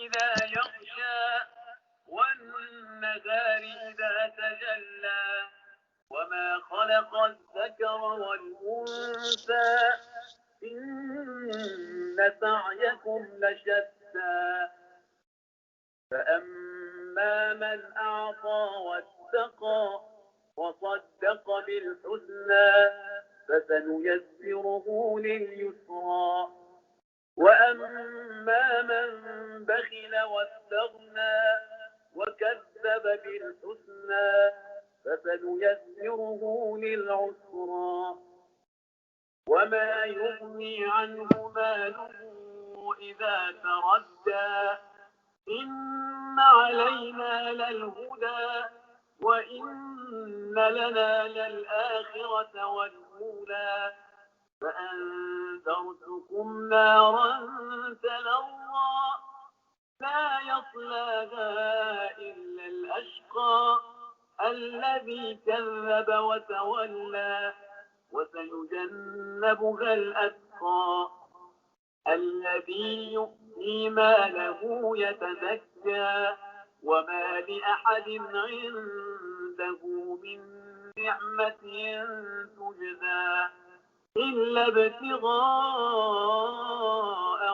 إذا يغشى والنهار إذا تجلى وما خلق الذكر والأنثى إن سعيكم لشتى فأما من أعطى واتقى وصدق بالحسنى فسنيسره لليسرى وأما من بخل واستغنى وكذب بالحسنى فسنيسره للعسرى وما يغني عنه ماله إذا تردى إن علينا للهدى وإن لنا للآخرة والأولى فأنذرتكم نارا تلظى لا يصلاها إلا الأشقى الذي كذب وتولى وسيجنبها الأتقى الذي يؤتي ماله يتزكى وما لأحد عنده من نعمة تجزى إلا ابتغاء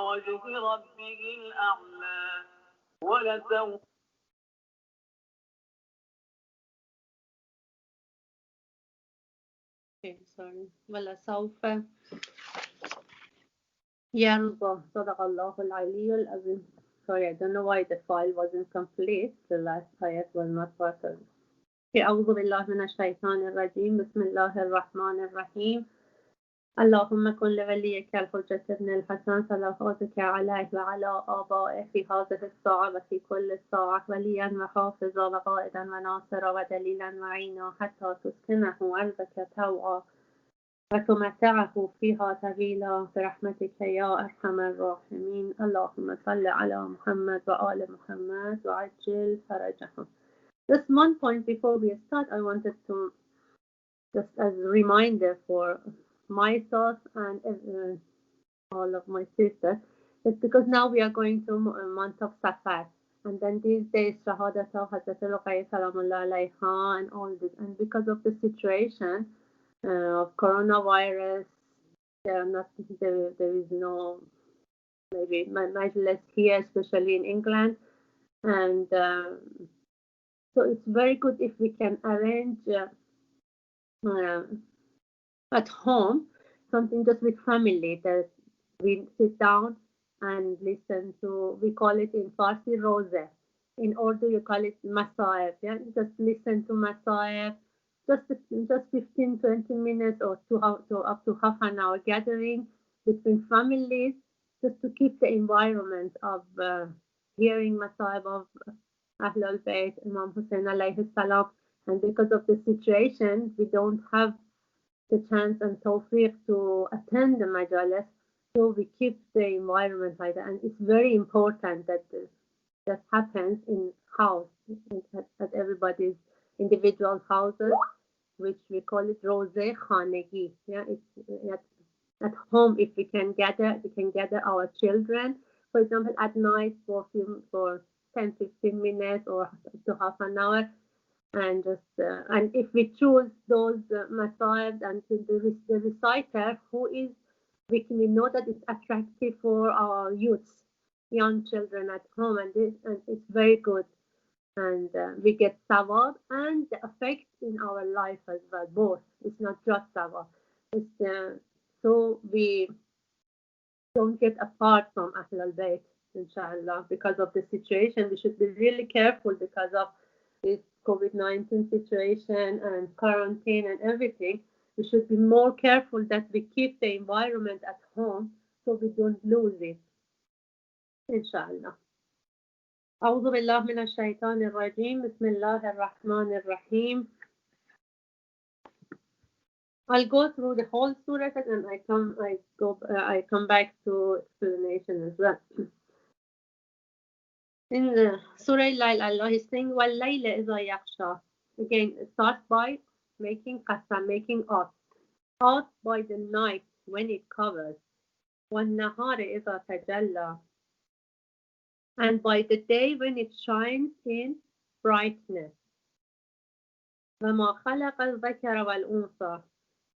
وجه ربه الأعلى ولسوف ولسوف يرضى صدق الله العلي العظيم. Sorry, I don't know why the file wasn't complete. The last ayat was not working. أعوذ بالله من الشيطان الرجيم. بسم الله الرحمن الرحيم. اللهم كن لوليك الحجة ابن الحسن صلواتك عليه وعلى آبائه في هذه الساعة وفي كل ساعة وليا وحافظا وقائدا وناصرا ودليلا معينا حتى تسكنه أرضك طوعا وتمتعه فيها طويلا برحمتك يا أرحم الراحمين. اللهم صل على محمد وآل محمد وعجل فرجهم. Just one point before we start, I wanted to just as a reminder for myself and all of my sisters, that because now we are going to a month of Safar, and then these days Shahadat of Hazrat Ruqayya Salamullah alayha and all this, and because of the situation of coronavirus, there is no maybe majlis here, especially in England, and so it's very good if we can arrange at home something just with family, that we sit down and listen to, we call it in Farsi Roze, in Urdu you call it Masaib, yeah? Just listen to Masaib, just 15-20 minutes or up to half an hour gathering between families, just to keep the environment of hearing Masaib of Ahlul Bayt, Imam Hussein alayhi salam. And because of the situation, we don't have the chance and tawfiq to attend the majalis, so we keep the environment like that. And it's very important that that happens in house, at everybody's individual houses, which we call it Roze Khanegi. Yeah, it's at home. If we can gather our children, for example, at night for 10-15 minutes or up to half an hour, and just and if we choose those masaib and the reciter who is, we know that it's attractive for our youths, young children at home, and it's very good, and we get sawab and the effect in our life as well, both. It's not just sawab. It's so we don't get apart from Ahlul Bayt, inshallah. Because of the situation, we should be really careful because of this COVID-19 situation and quarantine and everything. We should be more careful that we keep the environment at home so we don't lose it, inshallah. أعوذ بالله من الشيطان الرجيم. بسم الله الرحمن الرحيم. I'll go through the whole surah and I come back to explanation as well. In Surah Al-Layl, Allah is saying, وَاللَّيْلَ إِذَا يَغْشَى. Again, it starts by making qasam, making oath. Oath by the night when it covers. وَالنَّهَارِ إِذَا تَجَلَّى. and by the day when it shines in brightness. وَمَا خَلَقَ الذَّكَرَ وَالْأُنثَى,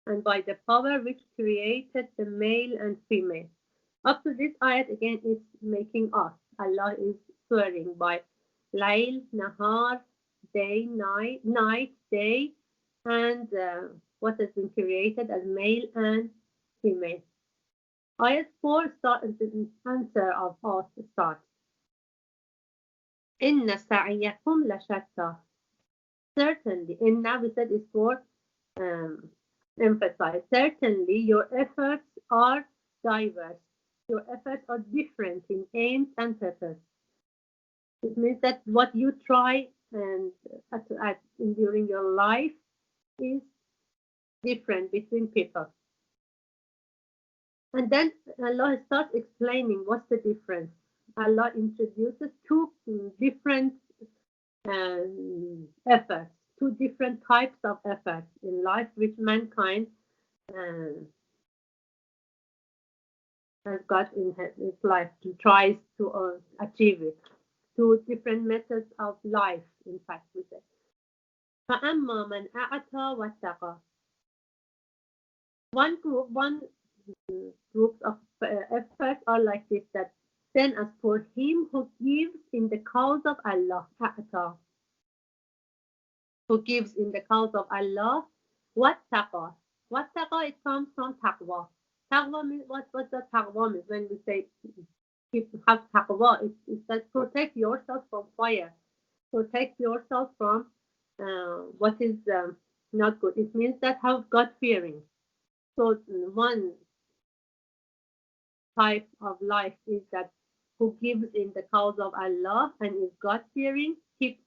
and by the power which created the male and female. Up to this ayat again is making us. Allah is swearing by Layl, Nahar, day, night, day, and what has been created as male and female. Ayat 4 the answer of us starts. Inna sa'yakum lashatta. Certainly, inna we said is for emphasize. Certainly, your efforts are diverse. Your efforts are different in aims and purpose. It means that what you try and during your life is different between people. And then Allah starts explaining what's the difference. Allah introduces two different efforts, two different types of efforts in life which mankind has got in its life, to tries to achieve it. Two different methods of life, in fact, we say. فَأَمَّا مَنْ أَعْتَى وَاتَّقَى. One group of efforts are like this, that then as for him who gives in the cause of Allah, أَعْتَى, who gives in the cause of Allah, وَاتَّقَى. Wattaqa, it comes from taqwa. Taqwa means, what does taqwa mean? When we say have taqwa, it's that protect yourself from fire, protect yourself from what is not good. It means that have God fearing. So one type of life is that who gives in the cause of Allah and is God fearing, keep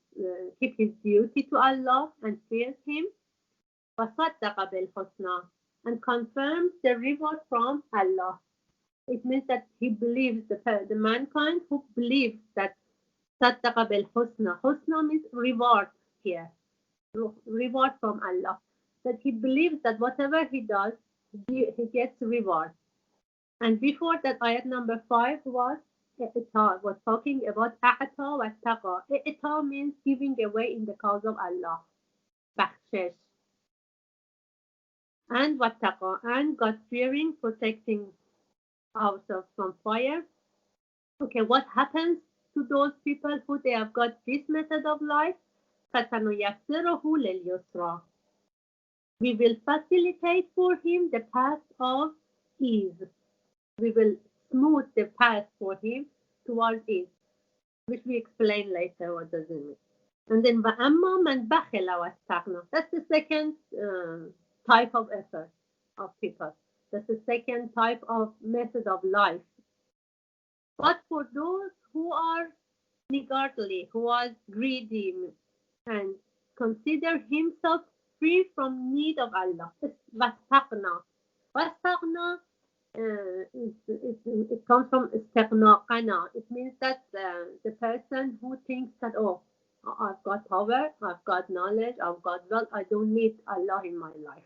his duty to Allah and fears Him. وَصَدَّقَ بِالْحُسْنَى, and confirms the reward from Allah. It means that he believes, the mankind who believes that صَدَّقَ بِالْحُسْنَى. Husna means reward here, reward from Allah. That he believes that whatever he does, he gets reward. And before that, ayat number 5 was talking about a'ta wa taqa. I'ta means giving away in the cause of Allah, bakhshish. And wattaqa, and God fearing, protecting ourselves from fire. Okay, what happens to those people who they have got this method of life? فَسَنُيَسِّرُهُ لِلْيُسْرَى. We will facilitate for him the path of ease. We will smooth the path for him towards ease, which we explain later what does it mean. And then وَأَمَّا مَنْ بَخِلَ وَاسْتَغْنَى. That's the second type of effort of people. That's the second type of method of life. But for those who are niggardly, who are greedy and consider himself free from need of Allah, وَاسْتَغْنَى. وَاسْتَغْنَى, it comes from istighna. It means that the person who thinks that, oh, I've got power, I've got knowledge, I've got wealth, I don't need Allah in my life.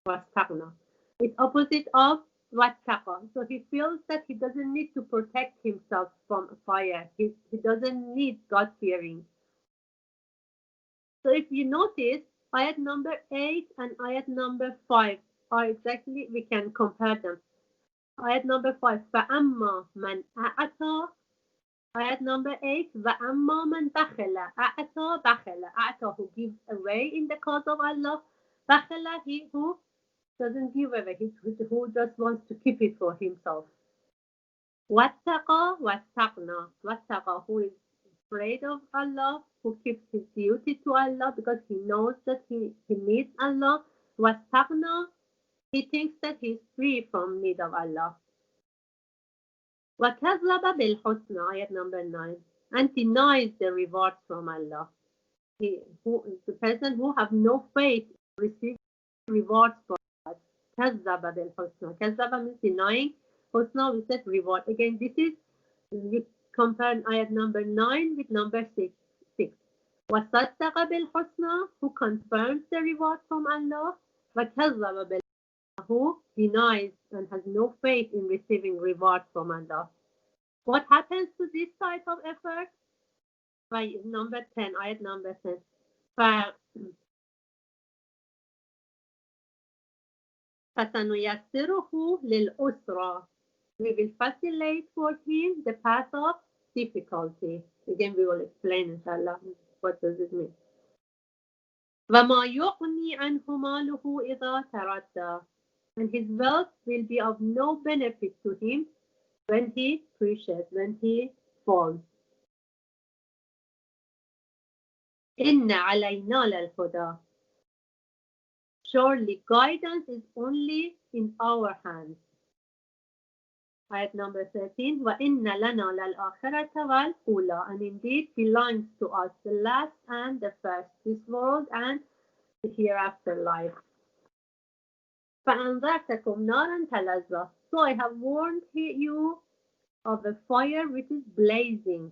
Wastaghna. It's opposite of wattaqa. So he feels that he doesn't need to protect himself from fire. He doesn't need God fearing. So if you notice, ayat number 8 and ayat number 5 are exactly, we can compare them. Ayat number 5, فَأَمَّا مَنْ أَعْتَى. Ayat number 8, وَأَمَّا مَنْ بَخِلَ. أَعْتَى بَخِلَ. أَعْتَى, who gives away in the cause of Allah. بَخِلَ, he who doesn't give away, who just wants to keep it for himself. وَاتَّقَى وَاسْتَغْنَى. وَاتَّقَى, who is afraid of Allah, who keeps his duty to Allah because he knows that he needs Allah. وَاسْتَغْنَى, he thinks that he's free from need of Allah. وَكَذَّبَ بِالْحُسْنَى, ayat number 9, and denies the rewards from Allah. The person who have no faith receives rewards from God. كَذَّبَ بِالْحُسْنَى. كَذَّبَ means denying. Husna, we said reward. Again, this is, you compare ayat number 9 with number 6. وَصَدَّقَ بِالْحُسْنَى, who confirms the reward from Allah. وَكَذَّبَ بِالْحُسْنَى, who denies and has no faith in receiving reward from Allah. What happens to this type of effort? By number 10, ayat number 10. فَسَنُيَسِّرُهُ لِلْأُسْرَى. We will facilitate for him the path of difficulty. Again, we will explain, inshallah, what does it mean. وَمَا يُغْنِي عَنْهُ مَالُهُ إِذَا تَرَدَّى. And his wealth will be of no benefit to him when he preaches, when he falls. إِنَّ عَلَيْنَا لَلْهُدَى. Surely guidance is only in our hands. Ayat number 13. وَإِنَّ لَنَا لَلْآخِرَةَ وَالْأُولَى. And indeed belongs to us the last and the first, this world and the hereafter life. فَأَنذَرْتَكُمْ نَارًا تَلَظَّى. So I have warned you of a fire which is blazing.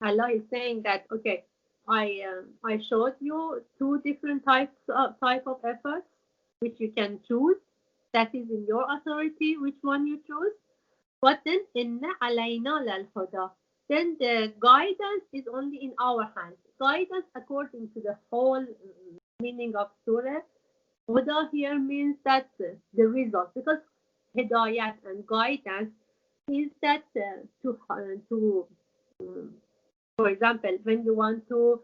Allah is saying that, okay, I showed you two different type of efforts which you can choose. That is in your authority, which one you choose. But then, إِنَّ عَلَيْنَا لَلْهُدَى. Then the guidance is only in our hands. Guidance according to the whole meaning of surah. Huda here means that the result, because hidayat and guidance is that for example, when you want to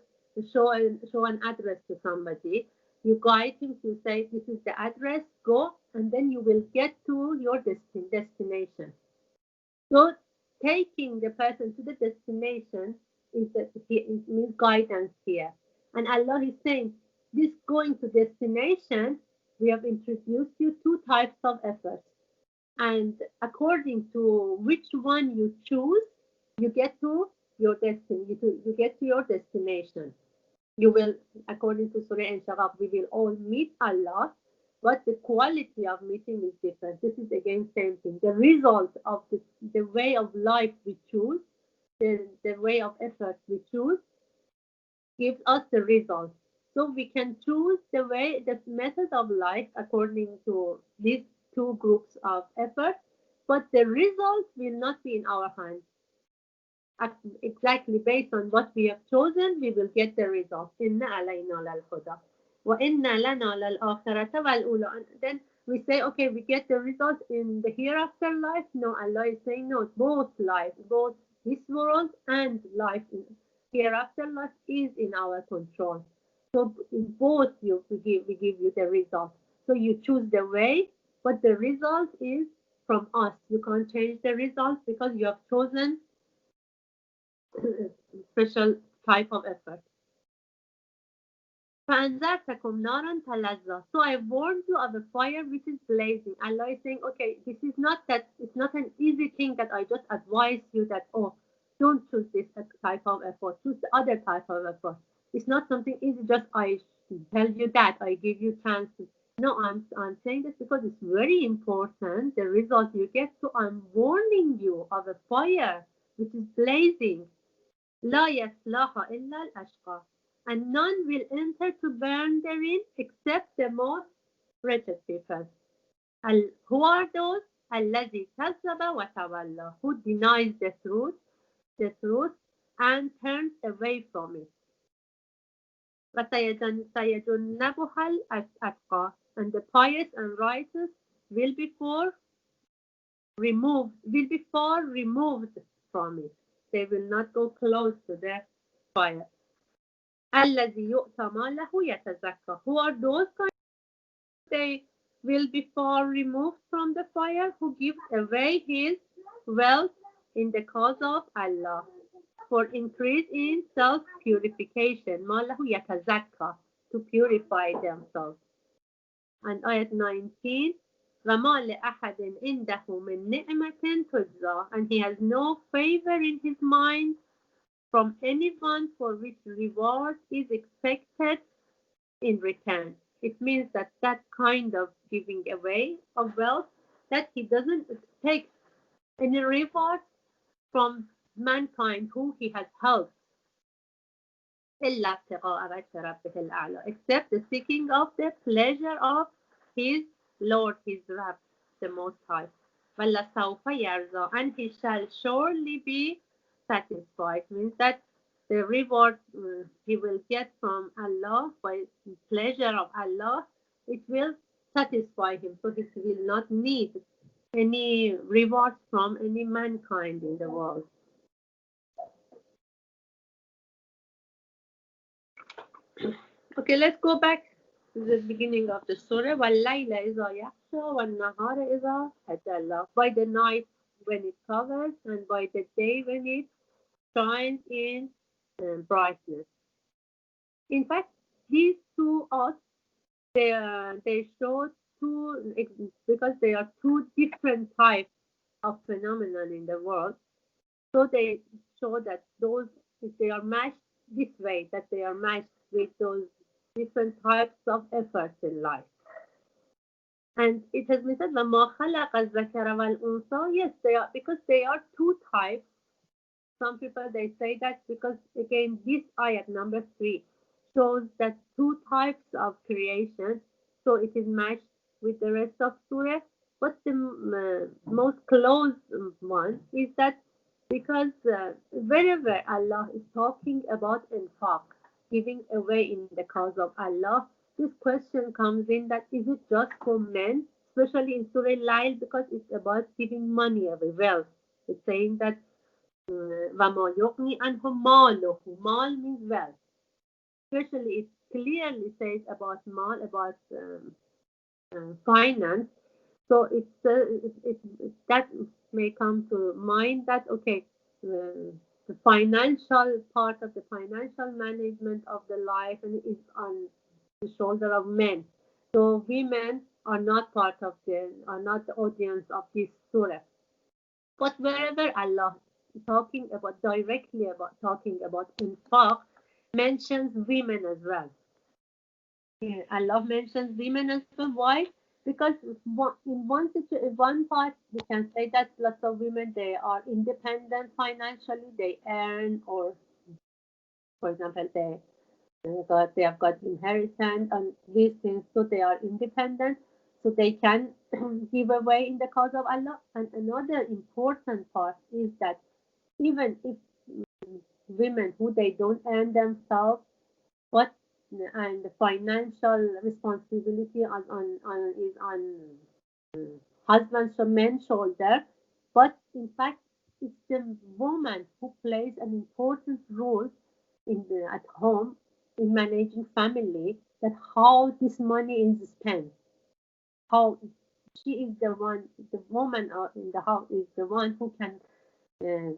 show an address to somebody, you guide him to say, this is the address, go, and then you will get to your destination. So taking the person to the destination means guidance here. And Allah is saying, this going to destination, we have introduced you two types of efforts. And according to which one you choose, you get to your destiny. You get to your destination. You will, according to Surah Al-Shaqaq, we will all meet Allah, but the quality of meeting is different. This is again same thing. The result of the way of life we choose, the way of effort we choose, gives us the result. So we can choose the method of life according to these two groups of effort, but the result will not be in our hands. Exactly based on what we have chosen, we will get the result. إِنَّ عَلَيْنَا لَلْهُدَى وَإِنَّ لَنَا لَلْآخِرَةَ وَالْأُولَى. And then we say, okay, we get the result in the hereafter life. No, Allah is saying no, both life, both this world and life in hereafter life is in our control. So in both we give you the result. So you choose the way, but the result is from us. You can't change the result because you have chosen special type of effort. فَأَنذَرْتَكُمْ نَارًا تَلَظَّى. So I warned you of a fire which is blazing. Allah is saying, okay, this is not that, it's not an easy thing that I just advise you that, oh, don't choose this type of effort, choose the other type of effort. It's not something easy, just I tell you that, I give you chances. No, I'm saying this because it's very important, the result you get. So I'm warning you of a fire which is blazing. لا يصلح إلا الأشقى. And none will enter to burn therein except the most wretched people. Who are those? الذي كذب وتولى. Who denies the truth and turns away from it. وسيجنبها الأتقى. And the pious and righteous will be far removed from it. They will not go close to the fire. الذي يؤتى ماله يتزكى. Who are those kinds? They will be far removed from the fire, who gives away his wealth in the cause of Allah for increase in self-purification. ماله يتزكى, to purify themselves. And ayat 19. وَمَا لِأَحَدٍ عِنْدَهُ مِنْ نِعْمَةٍ تُجْزَى. And he has no favor in his mind from anyone for which reward is expected in return. It means that kind of giving away of wealth, that he doesn't expect any reward from mankind who he has helped. إِلَّا ابْتِغَاءَ وَجْهِ رَبِّهِ الْأَعْلَى. Except the seeking of the pleasure of his Lord, his Rabb, the Most High. وَلَسَوْفَ يَرْضَى, and he shall surely be satisfied. Means that the reward he will get from Allah, by pleasure of Allah, it will satisfy him. So he will not need any rewards from any mankind in the world. Okay, let's go back to the beginning of the surah. وَاللَّيْلَ إِذَا يَغْشَى وَالنَّهَارَ إِذَا تَجَلَّى. By the night when it covers, and by the day when it shines in brightness. In fact, these two odds, they show two, because they are two different types of phenomenon in the world. So they show that those, if they are matched this way, that they are matched with those different types of efforts in life. And it has been said, وَمَا خَلَقَ الذَّكَرَ وَالْأُنثَى. Yes, they are, because they are two types. Some people, they say that because, again, this ayat number 3 shows that two types of creation, so it is matched with the rest of surah. But the most close one is that because wherever Allah is talking about infaq, giving away in the cause of Allah, this question comes in, that is it just for men, especially in Surah Layl, because it's about giving money away, wealth. It's saying that وَمَا يُغْنِي عَنْهُ مَالُهُ. Mal means wealth. Especially it clearly says about mal, about finance. So it's that may come to mind that, okay, the financial part of the financial management of the life and is on the shoulder of men. So women are not are not the audience of this surah. But wherever Allah talking about directly about talking about infaq, mentions women as well. Yeah, Allah mentions women as well. Why? Because in one part we can say that lots of women, they are independent financially, they earn, or for example they have got inheritance and these things, so they are independent, so they can give away in the cause of Allah. And another important part is that even if women who they don't earn themselves, but and the financial responsibility is on husband's or men's shoulder, but in fact it's the woman who plays an important role at home in managing family, that how this money is spent, how she is the one, the woman in the house is the one who can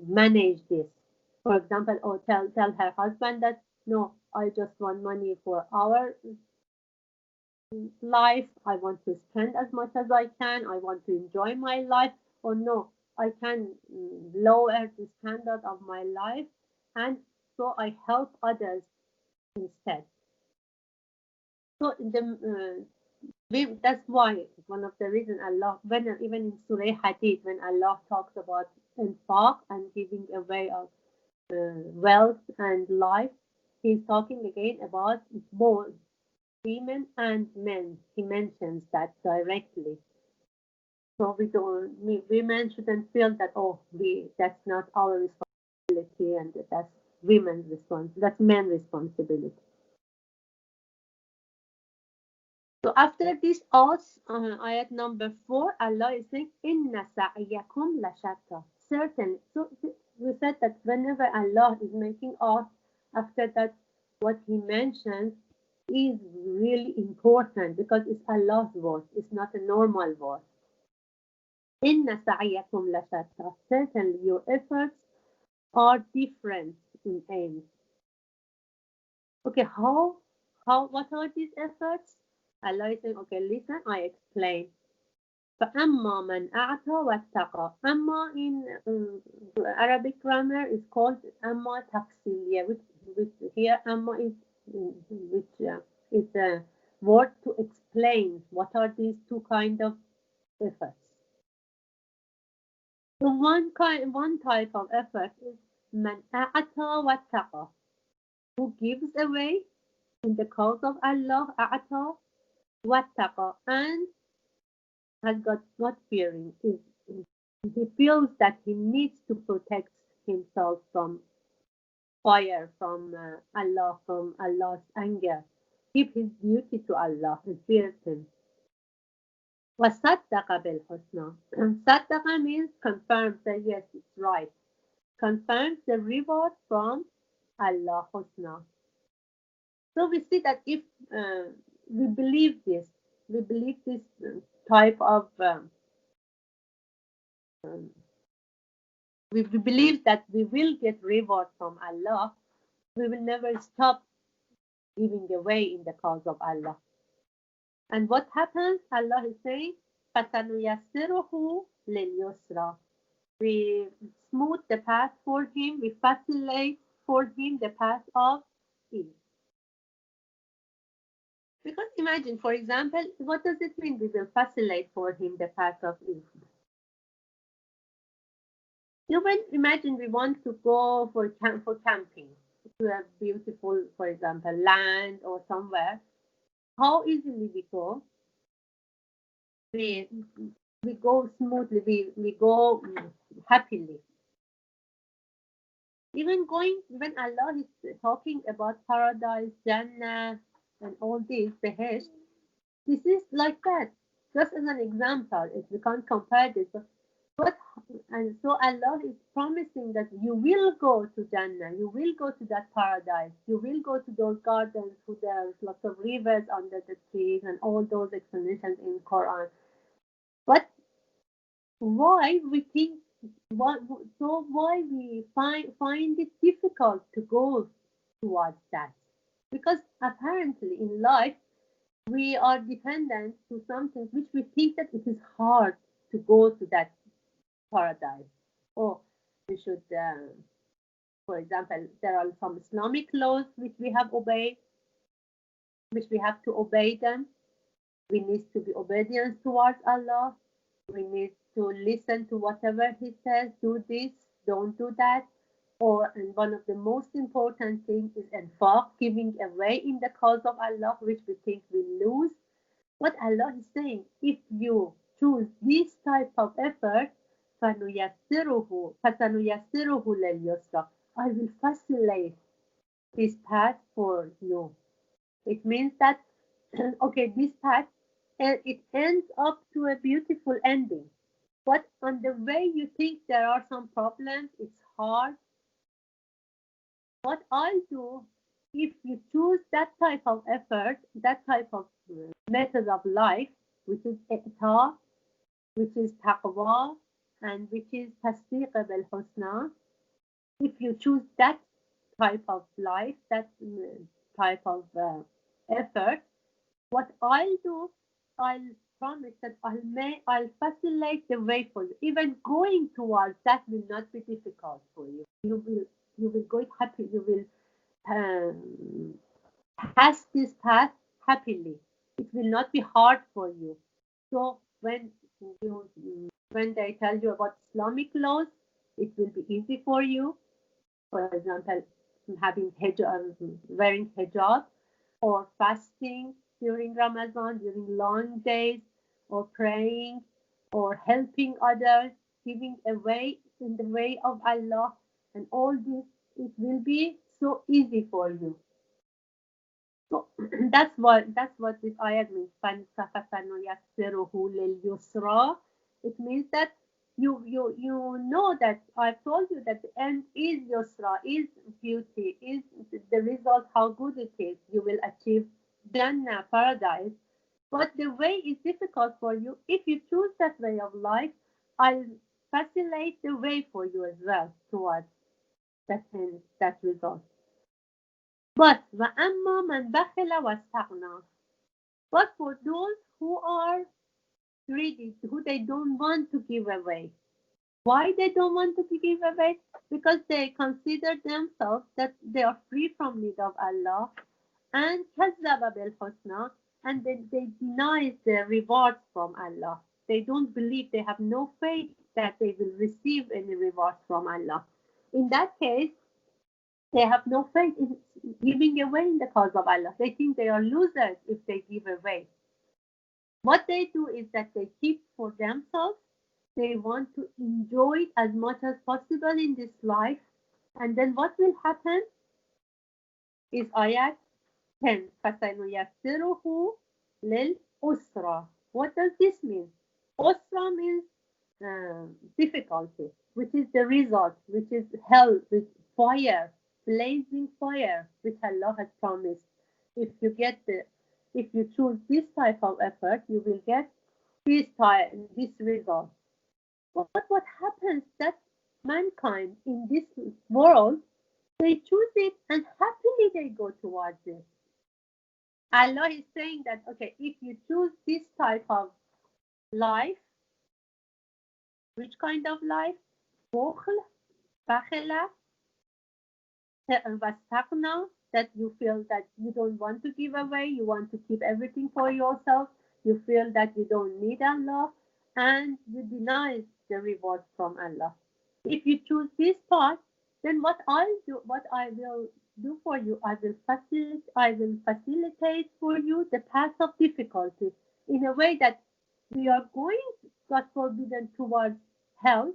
manage this. For example, or tell her husband that no, I just want money for our life. I want to spend as much as I can. I want to enjoy my life. Or no, I can lower the standard of my life, and so I help others instead. So that's why one of the reasons Allah, when even in Surah Hadid, when Allah talks about infaq and giving away of wealth and life, he's talking again about both women and men. He mentions that directly. So women shouldn't feel that, oh, that's not our responsibility, and that's women's responsibility, that's men's responsibility. So after this ayat number 4, Allah is saying, Inna sa'yakum lashatta. Certainly. So we said that whenever Allah is making us, after that, what he mentions is really important, because it's Allah's word. It's not a normal word. Inna sa'yakum lashatta. Certainly your efforts are different in aim. Okay, what are these efforts? Allah is saying, okay, listen, I explain. فَأَمَّا مَنْ أَعْطَى وَاتَّقَى. Amma in Arabic grammar is called Amma Tafsiliyya, which here Amma is a word to explain what are these two kind of efforts. So one type of effort is مَنْ أَعْطَى وَاتَّقَى, who gives away in the cause of Allah, أَعْطَى وَاتَّقَى, and has got God fearing, is He feels that he needs to protect himself from fire, from Allah, from Allah's anger. Keep his duty to Allah and fear him. وَصَدَّقَ بِالْحُسْنَى. Saddaqa means confirm, say yes, it's right. Confirms the reward from Allah Husna. So we see that if we believe this, we believe this type of, um, we believe that we will get reward from Allah, we will never stop giving away in the cause of Allah. And what happens? Allah is saying, فَسَنُيَسِّرُهُ لِلْيُسْرَى. We smooth the path for him, we facilitate for him the path of ease. Because imagine, for example, what does it mean we will facilitate for him the path of ease? You can imagine we want to go for camping to a beautiful, for example, land or somewhere. How easily we go? We go smoothly, we go happily. Even when Allah is talking about paradise, Jannah, and all this, Behesh, this is like that. Just as an example, if we can't compare this, but and so Allah is promising that you will go to Jannah, you will go to that paradise, you will go to those gardens where there's lots of rivers under the trees and all those explanations in Quran. But why we think why we find it difficult to go towards that? Because apparently in life we are dependent to something which we think that it is hard to go to that paradise. Or we should, for example, there are some Islamic laws which we have obeyed, which we have to obey them. We need to be obedient towards Allah. We need to listen to whatever He says. Do this, don't do that. And one of the most important things is infaq, giving away in the cause of Allah, which we think we lose. What Allah is saying, if you choose this type of effort, فَسَنُيَسِّرُهُ لِلْيُسْرَى. I will facilitate this path for you. It means that, okay, this path, it ends up to a beautiful ending. But on the way you think there are some problems, it's hard. What I'll do, if you choose that type of effort, that type of method of life, which is iqta, which is taqwa, and which is tasdiq bil husna, if you choose that type of life, that type of effort, what I'll do, I'll promise that I'll facilitate the way for you. Even going towards that will not be difficult for you. You will go happy. You will pass this path happily. It will not be hard for you. So when they tell you about Islamic laws, it will be easy for you. For example, having hijab, wearing hijab, or fasting during Ramadan, during long days, or praying, or helping others, giving away in the way of Allah, and all this, it will be so easy for you. So that's what this ayat means. It means that you know that I've told you that the end is yusra, is beauty, is the result, how good it is. You will achieve Jannah, paradise. But the way is difficult for you. If you choose that way of life, I'll facilitate the way for you as well towards that end, that result. But وَأَمَّا مَنْ بَخِلَ وَاسْتَغْنَى. But for those who are greedy, who they don't want to give away. Why they don't want to give away? Because they consider themselves that they are free from need of Allah, and كَذَّبَ بِالْحُسْنَى, and they deny the rewards from Allah. They don't believe, they have no faith that they will receive any rewards from Allah. In that case, they have no faith in giving away in the cause of Allah. They think they are losers if they give away. What they do is that they keep for themselves, they want to enjoy it as much as possible in this life. And then what will happen is ayat 10. فَسَنُيَسِّرُهُ لِلْأُسْرَةِ. What does this mean? Usra means difficulty, which is the result, which is hell, with fire, blazing fire, which Allah has promised. If you choose this type of effort, you will get this result. But what happens that mankind in this world, they choose it and happily they go towards it. Allah is saying that, okay, if you choose this type of life, which kind of life? Bukhl, bakhila, wastaqna, that you feel that you don't want to give away, you want to keep everything for yourself, you feel that you don't need Allah, and you deny the reward from Allah. If you choose this path, then what I will do for you, I will facilitate for you the path of difficulty in a way that we are going, God forbidden, towards hell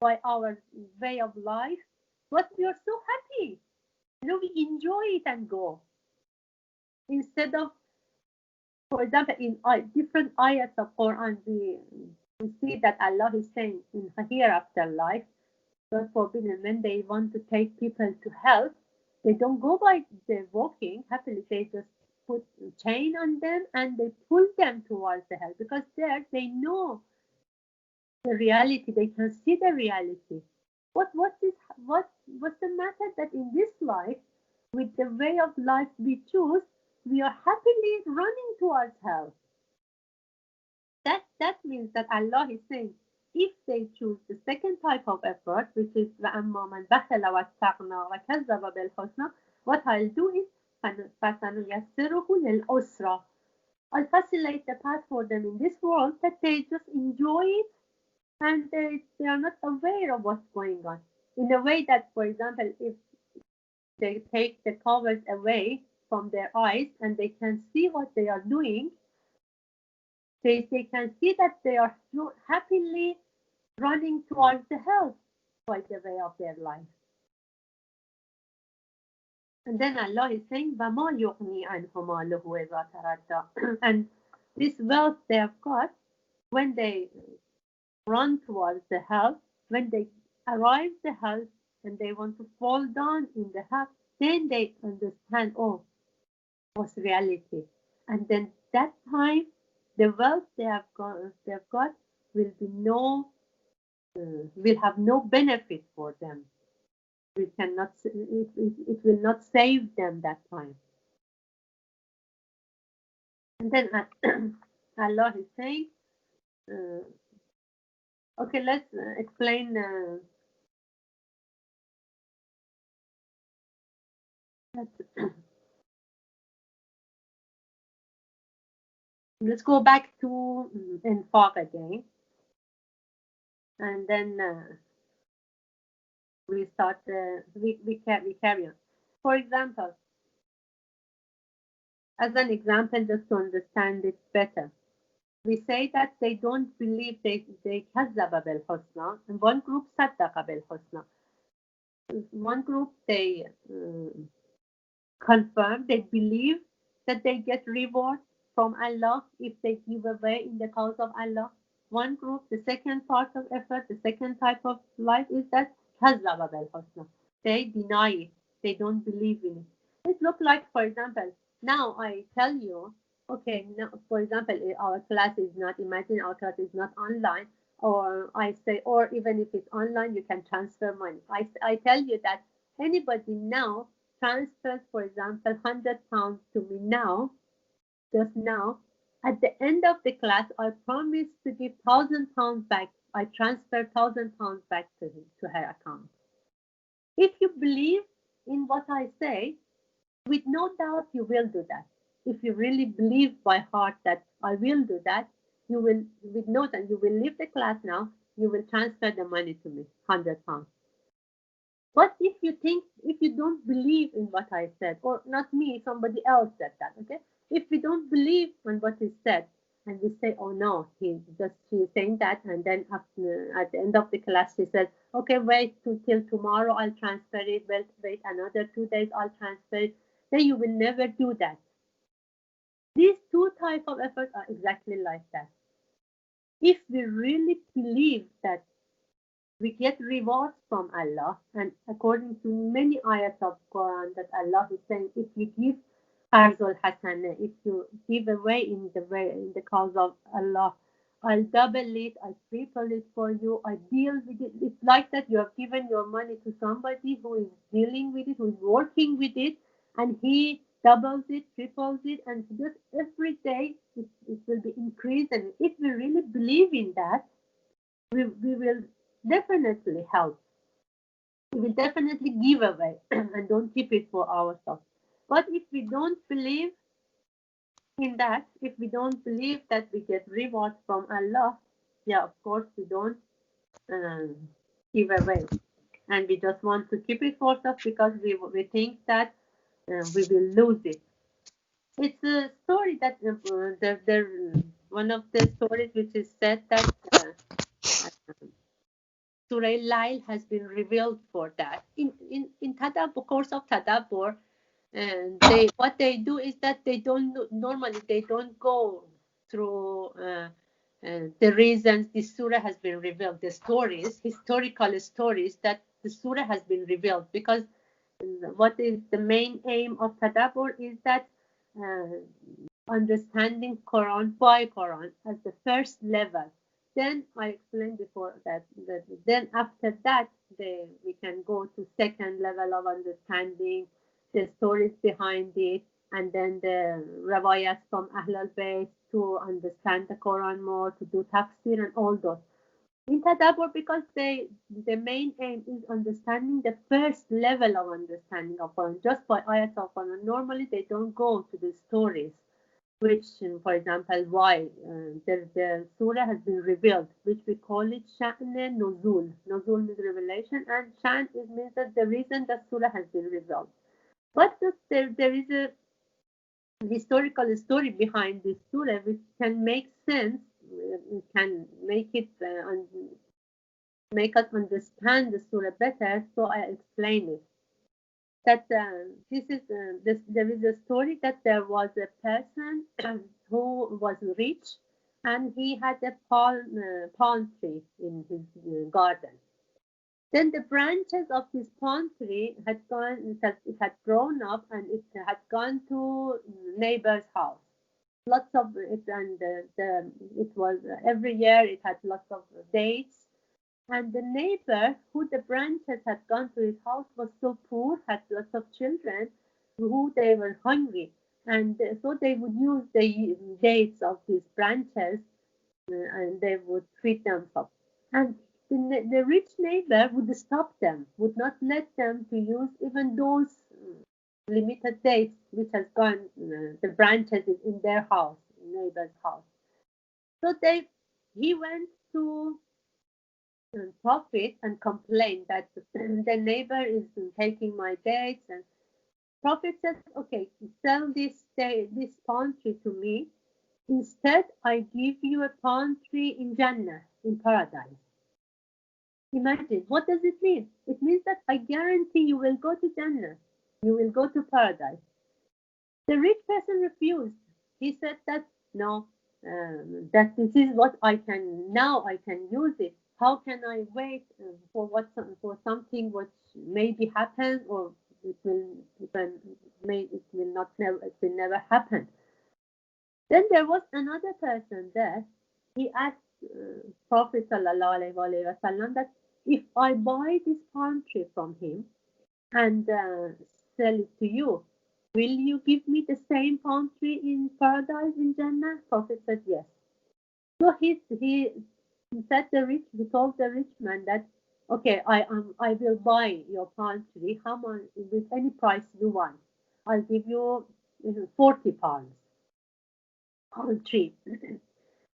by our way of life, but we are so happy. We enjoy it and go. Instead of, for example, in different ayats of Quran, we see that Allah is saying in hereafter life, God forbidden, when they want to take people to hell, they don't go by the walking happily. They just put a chain on them and they pull them towards the hell, because there they know the reality. They can see the reality. What's the matter that in this life, with the way of life we choose, we are happily running towards hell? That means that Allah is saying, if they choose the second type of effort, which is وَأَمَّا مَنْ بَخِلَ وَاسْتَغْنَى وَكَذَّبَ بِالْحُسْنَى, what I'll do is فَسَنُيَسِّرُهُ لِلْأُسْرَى. I'll facilitate the path for them in this world, that they just enjoy it and they are not aware of what's going on. In a way that, for example, if they take the covers away from their eyes and they can see what they are doing, they can see that they are happily running towards the hell by the way of their life. And then Allah is saying, وَمَا يُغْنِي عَنْهُ مَالُهُ إِذَا تَرَدَّى. And this wealth they have got, when they run towards the hell, when they arrive the hell and they want to fall down in the hell, then they understand, oh, what's reality. And then that time, the wealth they have got will have no benefit for them. It will not save them that time. And then Allah is saying, okay, let's explain. Let's go back to Infaq again, and then we start. We carry on. For example, as an example, just to understand it better, we say that they don't believe, they كذب بالحسنى, and one group صدق بالحسنى. One group they confirm, they believe that they get reward from Allah if they give away in the cause of Allah. One group, the second part of effort, the second type of life is that كذب بالحسنى. They deny it. They don't believe in it. It looks like, for example, now I tell you, okay, now, for example, our class is not, imagine our class is not online, or I say, or even if it's online, you can transfer money. I tell you that anybody now transfers, for example, 100 pounds to me now, just now, at the end of the class, I promise to give 1,000 pounds back. I transfer 1,000 pounds back to her account. If you believe in what I say, with no doubt you will do that. If you really believe by heart that I will do that, you will, with no doubt, you will leave the class now, you will transfer the money to me, 100 pounds. But if you don't believe in what I said, or not me, somebody else said that, okay? If you don't believe in what is said, And we say, oh no, she's saying that. And then after, at the end of the class, she said, okay, wait till tomorrow, I'll transfer it. Wait another 2 days, I'll transfer it. Then you will never do that. These two types of efforts are exactly like that. If we really believe that we get rewards from Allah, and according to many ayats of Quran, that Allah is saying, if you give Arzul Hasana, if you give away in the cause of Allah, I'll double it, I'll triple it for you, I deal with it. It's like that you have given your money to somebody who is dealing with it, who is working with it, and he doubles it, triples it, and just every day it will be increased. And if we really believe in that, we will definitely help. We will definitely give away and don't keep it for ourselves. But if we don't believe in that, if we don't believe that we get rewards from Allah, yeah, of course we don't um, give away. And we just want to keep it for ourselves because we think that we will lose it. It's a story that one of the stories which is said that Surah Lail has been revealed for that. In Tadabbur, course of Tadabbur, and what they do is that they don't go through the reasons this surah has been revealed, the stories, historical stories that the surah has been revealed, because what is the main aim of Tadabbur is that uh, understanding Quran by Quran as the first level. Then I explained before that then after that we can go to second level of understanding the stories behind it, and then the rawayas from Ahlul Bayt to understand the Quran more, to do tafsir and all those. In Tadabbur, because the main aim is understanding the first level of understanding of Quran, just by ayat of Quran. Normally they don't go to the stories, which, for example, why the surah has been revealed, which we call it Sha'n Nuzul. Nuzul means revelation, and Sha'n means that the reason that surah has been revealed. But there is a historical story behind this surah which can make sense, can make it make us understand the surah better. So I explain it. That there is a story that there was a person who was rich, and he had a palm tree in his garden. Then the branches of this palm tree it had grown up, and it had gone to neighbor's house. Lots of it, and it was every year it had lots of dates. And the neighbor who the branches had gone to his house was so poor, had lots of children who they were hungry. And so they would use the dates of these branches and they would feed themselves. And the rich neighbor would stop them, would not let them to use even those limited dates which has gone, the branches in their house, neighbor's house. So he went to Prophet and complained that the neighbor is taking my dates. And Prophet said, okay, sell this palm tree to me. Instead, I give you a palm tree in Jannah, in paradise. Imagine, what does it mean? It means that I guarantee you will go to Jannah. You will go to paradise. The rich person refused. He said that, no, that this is what I can, now I can use it. How can I wait for something which maybe happens, or it will never happen. Then there was another person there. He asked Prophet sallallahu alaihi wasallam that if I buy this palm tree from him and sell it to you, will you give me the same palm tree in paradise in Jannah? Prophet said yes. So he told the rich man that, okay, I will buy your palm tree. How much, with any price you want? I'll give you 40 pounds palm tree.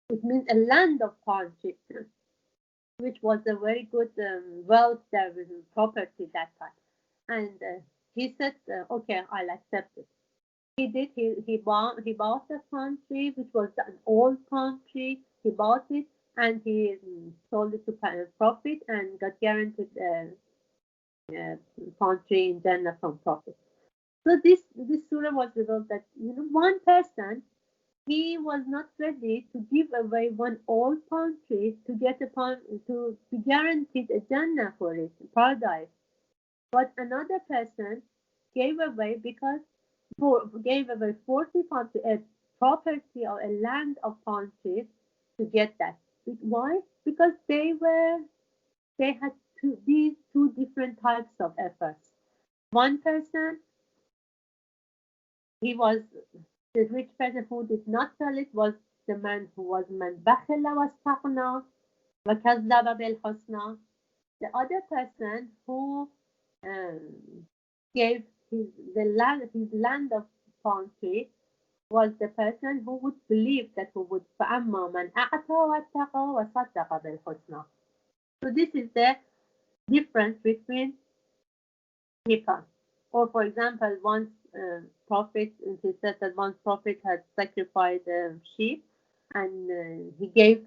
It means a land of palm tree, which was a very good wealth property that time. And he said, okay, I'll accept it. he did. He bought the palm tree, which was an old palm tree. He bought it and he sold it to Prophet and got guaranteed palm tree in Jannah from Prophet. So this surah was revealed that one person, he was not ready to give away one old palm tree to get a palm to be guaranteed a Jannah for it, paradise. But another person gave away because gave away 40 palm trees, a property or a land of palm trees to get that. Why? Because they had these two different types of efforts. One person, he was the rich person who did not sell it was the man who was man bakhila واستغنى وكذب بالحسنى. The other person who um, gave his land of palm tree was the person who would believe that who would فأما من أعطى واتقى وصدق بالحسنى. So this is the difference between people. Or for example, once prophet, he said that one prophet had sacrificed a sheep and he gave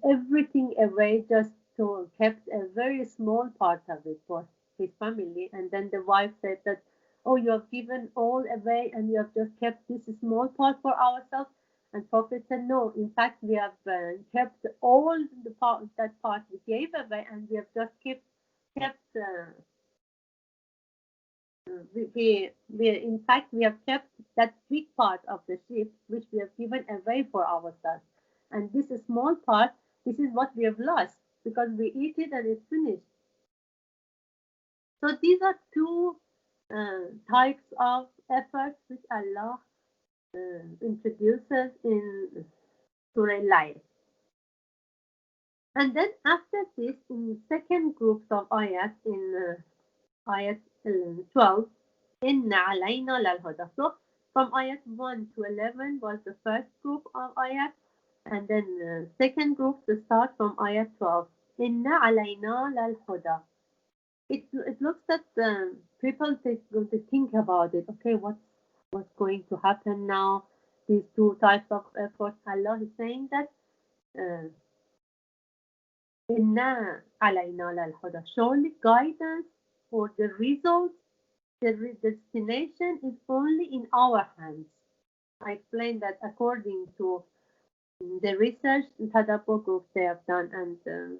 everything away just to kept a very small part of it for his family. And then the wife said that, oh, you have given all away and you have just kept this small part for ourselves. And prophet said, no, in fact, we have kept all the part, that part we gave away, and we have just kept in fact, we have kept that big part of the sheep which we have given away for ourselves. And this small part, this is what we have lost because we eat it and it's finished. So these are two types of efforts which Allah introduces in Surah Layl. And then after this, in second groups of ayat, in ayat 12, Inna alayna lal huda. So from ayat 1 to 11 was the first group of ayat, and then second group to start from ayat 12. Inna alayna lal huda. It looks that people they think about it. Okay, what's going to happen now? These two types of efforts. Allah is saying that Inna alayna lal huda. Surely guidance for the results, the destination is only in our hands. I explained that according to the research Tadabbur group they have done, and the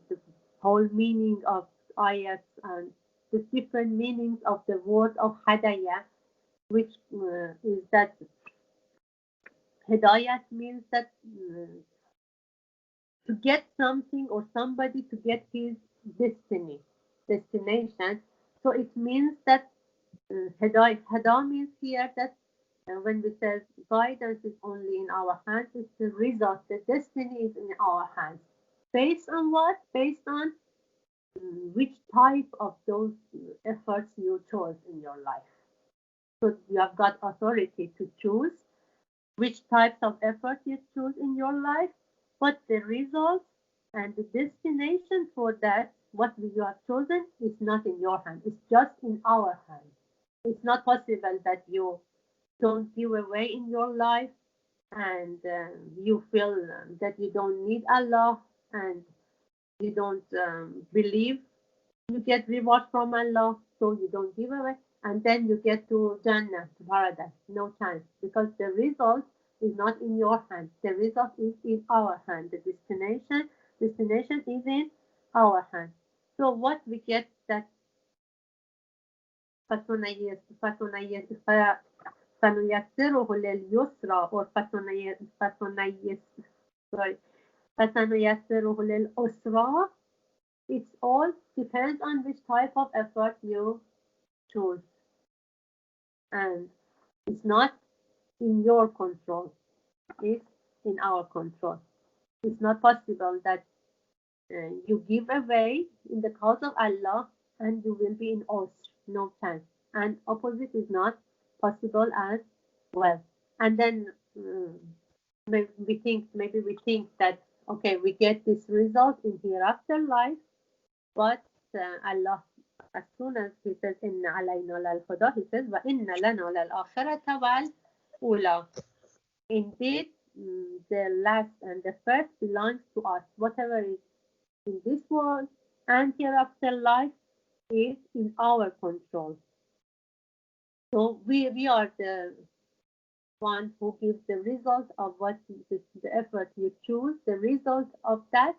whole meaning of ayats and the different meanings of the word of hadaya, which is that hidayat means that to get something or somebody to get his destination. So it means that hada means here that when we say guidance is only in our hands, it's the result, the destiny is in our hands. Based on what? Based on which type of those efforts you chose in your life. So you have got authority to choose which types of effort you choose in your life, but the results and the destination for that, what you have chosen, is not in your hand. It's just in our hands. It's not possible that you don't give away in your life and you feel that you don't need Allah and you don't believe you get reward from Allah, so you don't give away, and then you get to Jannah, to paradise. No chance, because the result is not in your hand. The result is in our hand. The destination is in our hand. So what we get that فَسَنُيَسِّرُهُ لِلْيُسْرَى or فَسَنُيَسِّرُهُ لِلْأُسْرَى. It's all depends on which type of effort you choose. And it's not in your control. It's in our control. It's not possible that you give away in the cause of Allah and you will be in us. No chance. And opposite is not possible as well. And then maybe we think that okay, we get this result in hereafter life, but Allah, as soon as He says Inna alayna lal huda, He says Wa inna lana lal akhirata wal Ula. Indeed, the last and the first belongs to us. Whatever is in this world and hereafter life is in our control. So we are the one who gives the result of what the effort you choose, the result of that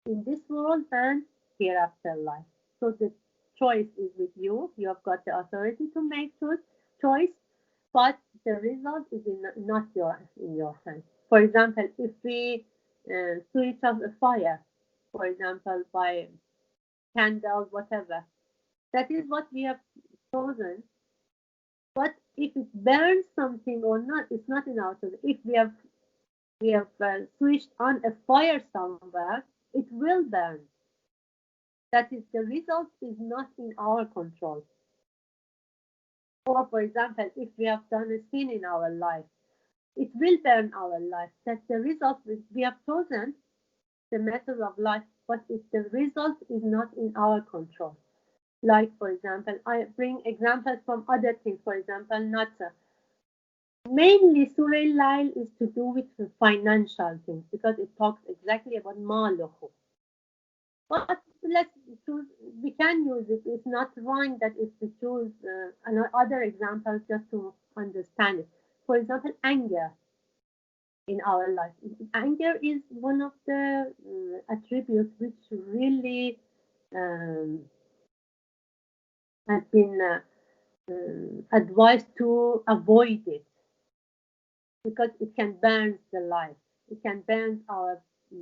in this world and hereafter life. So the choice is with you. You have got the authority to make choice, but the result is not in your hands. For example, if we switch off a fire, for example, by candles, whatever, that is what we have chosen. But if it burns something or not, it's not in our choice. If we have switched on a fire somewhere, it will burn. That is, the result is not in our control. Or, for example, if we have done a sin in our life, it will burn our life. That's the result. We have chosen the method of life, but if the result is not in our control. Like, for example, I bring examples from other things. For example, Nata. Mainly, Surah Al-Lail is to do with financial things because it talks exactly about maluhu. But let's choose, we can use it. It's not wrong that if we choose other examples just to understand it. For example, anger in our life. Anger is one of the attributes which really um, has been advised to avoid it because it can burn the life. It can burn our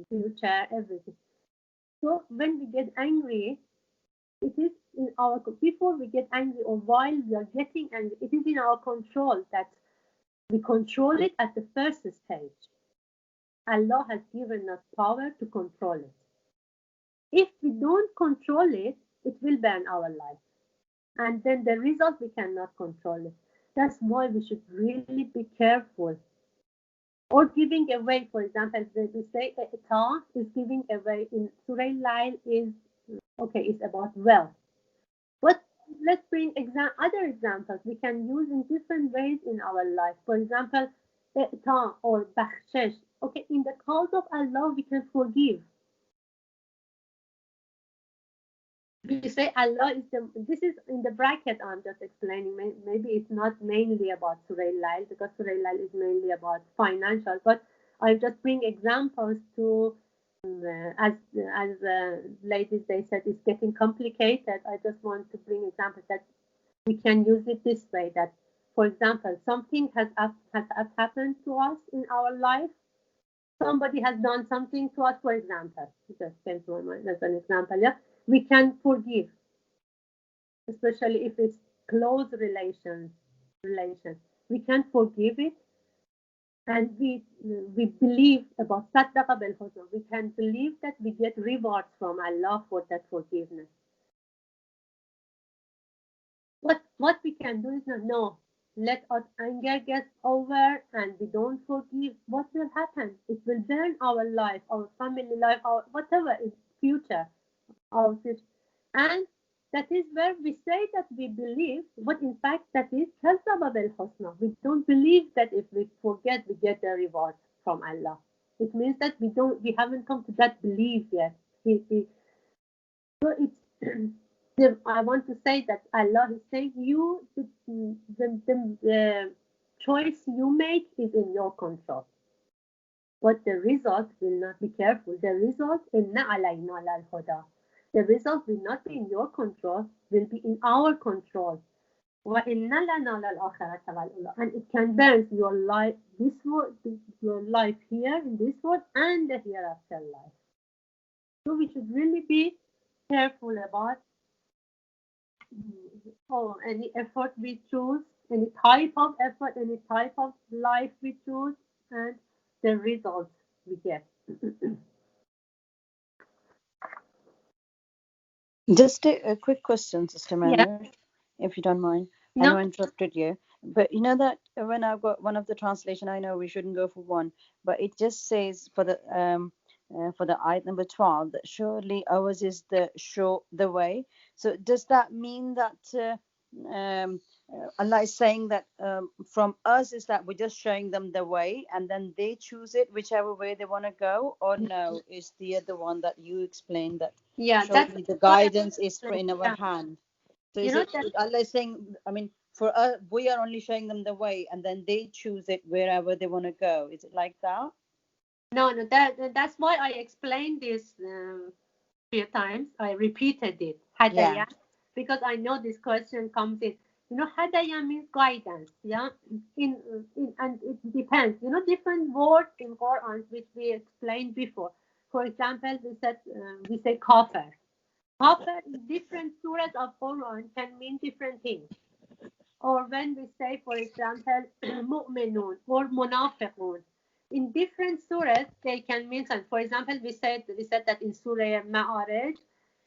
future, everything. So when we get angry, it is in our before we get angry or while we are getting angry, it is in our control that we control it at the first stage. Allah has given us power to control it. If we don't control it, it will burn our life. And then the result we cannot control it. That's why we should really be careful. Or giving away, for example, we say Ita is giving away in Surah Al-Lail is okay, it's about wealth. But let's bring other examples we can use in different ways in our life. For example, Ita or Bakhshesh. Okay, in the cause of Allah, we can forgive. We say Allah is this is in the bracket I'm just explaining. Maybe it's not mainly about Surah Al-Lail because Surah Al-Lail is mainly about financial, but I just bring examples to as ladies they said it's getting complicated. I just want to bring examples that we can use it this way, that for example something has happened to us in our life. Somebody has done something to us, for example, just came to my mind as an example. Yeah, we can forgive, especially if it's close relation. We can forgive it, and we believe about saddaqa bil husna. We can believe that we get rewards from Allah for that forgiveness. What we can do is not, no, let our anger get over and we don't forgive. What will happen? It will burn our life, our family life, our whatever is future, our future. And that is where we say that we believe, but in fact that is كذب بالحسنى. We don't believe that if we forget we get the reward from Allah. It means that we haven't come to that belief yet. So it's I want to say that Allah is saying the choice you make is in your control. But the result will not be careful. The result inna alayna lal huda. The result will not be in your control, will be in our control. وَإِنَّ لَنَا لَلْآخِرَةَ وَالْأُولَى. And it can burn your life, this world, your life here in this world and the hereafter life. So we should really be careful about any effort we choose, any type of effort, any type of life we choose, and the results we get. Just a quick question, Sister Yeah. Manu, if you don't mind. I No. know I interrupted you, but you know that when I've got one of the translation, I know we shouldn't go for one, but it just says for the ayat number 12 that surely ours is the way. So does that mean that Allah is saying that from us is that we're just showing them the way and then they choose it whichever way they want to go, or no, is the other one that you explained that Yeah, that's surely the what I guidance is explained. in our Yeah. hand. So You is know it that Allah is saying, I mean, for us, we are only showing them the way and then they choose it wherever they want to go. Is it like that? no, that's why I explained this few times. I repeated it, Yeah. hadaya, because I know this question comes in. You know, hadaya means guidance. Yeah, in and it depends. You know, different words in Quran which we explained before. For example, we say kafir. Kafir in different surahs of Quran can mean different things. Or when we say, for example, mu'minun or munafiqun, in different surahs they can mean something. For example, we said that in Surah Ma'arij,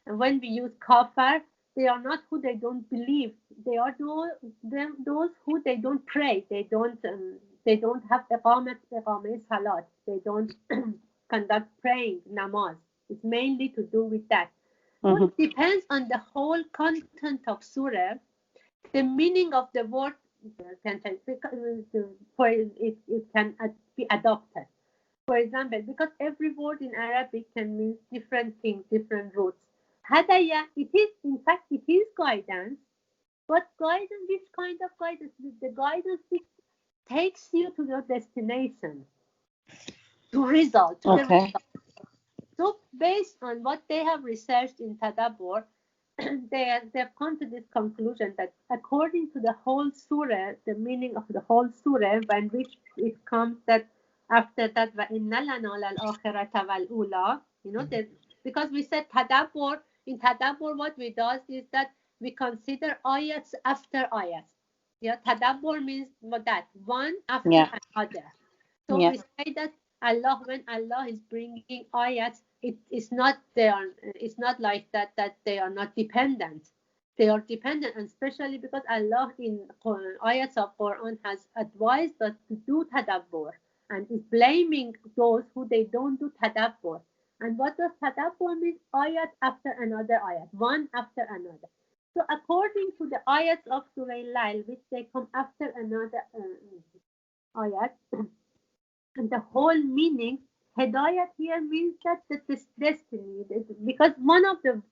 and when we use kafir, they are not who they don't believe. They are those who they don't pray. They don't have iqamat salat. They don't conduct praying namaz. It's mainly to do with that. So it depends on the whole content of surah. The meaning of the word can change because for it can be adopted. For example, because every word in Arabic can mean different things, different roots. Hadaya, it is in fact it is guidance, but guidance, which kind of guidance? The guidance which takes you to your destination, to result, to the Okay. result. So based on what they have researched in Tadabbur, they've come to this conclusion that according to the whole surah, the meaning of the whole surah, when which it comes that after that, وَإِنَّ لَنَا لَلْآخِرَةَ وَالْأُولَى, you know, that because we said Tadabbur, in Tadabbur what we do is that we consider ayats after ayats. Yeah, Tadabbur means that one after Yeah. another. So Yeah. we say that Allah, when Allah is bringing ayats, it's not like that they are not dependent. They are dependent, and especially because Allah in ayats of Quran has advised us to do tadabbur and is blaming those who they don't do tadabbur. And what does tadabbur mean? Ayat after another ayat, one after another. So according to the ayats of Surah Lail, which they come after another ayat, and the whole meaning, Hidayat here means that this destiny, because one of the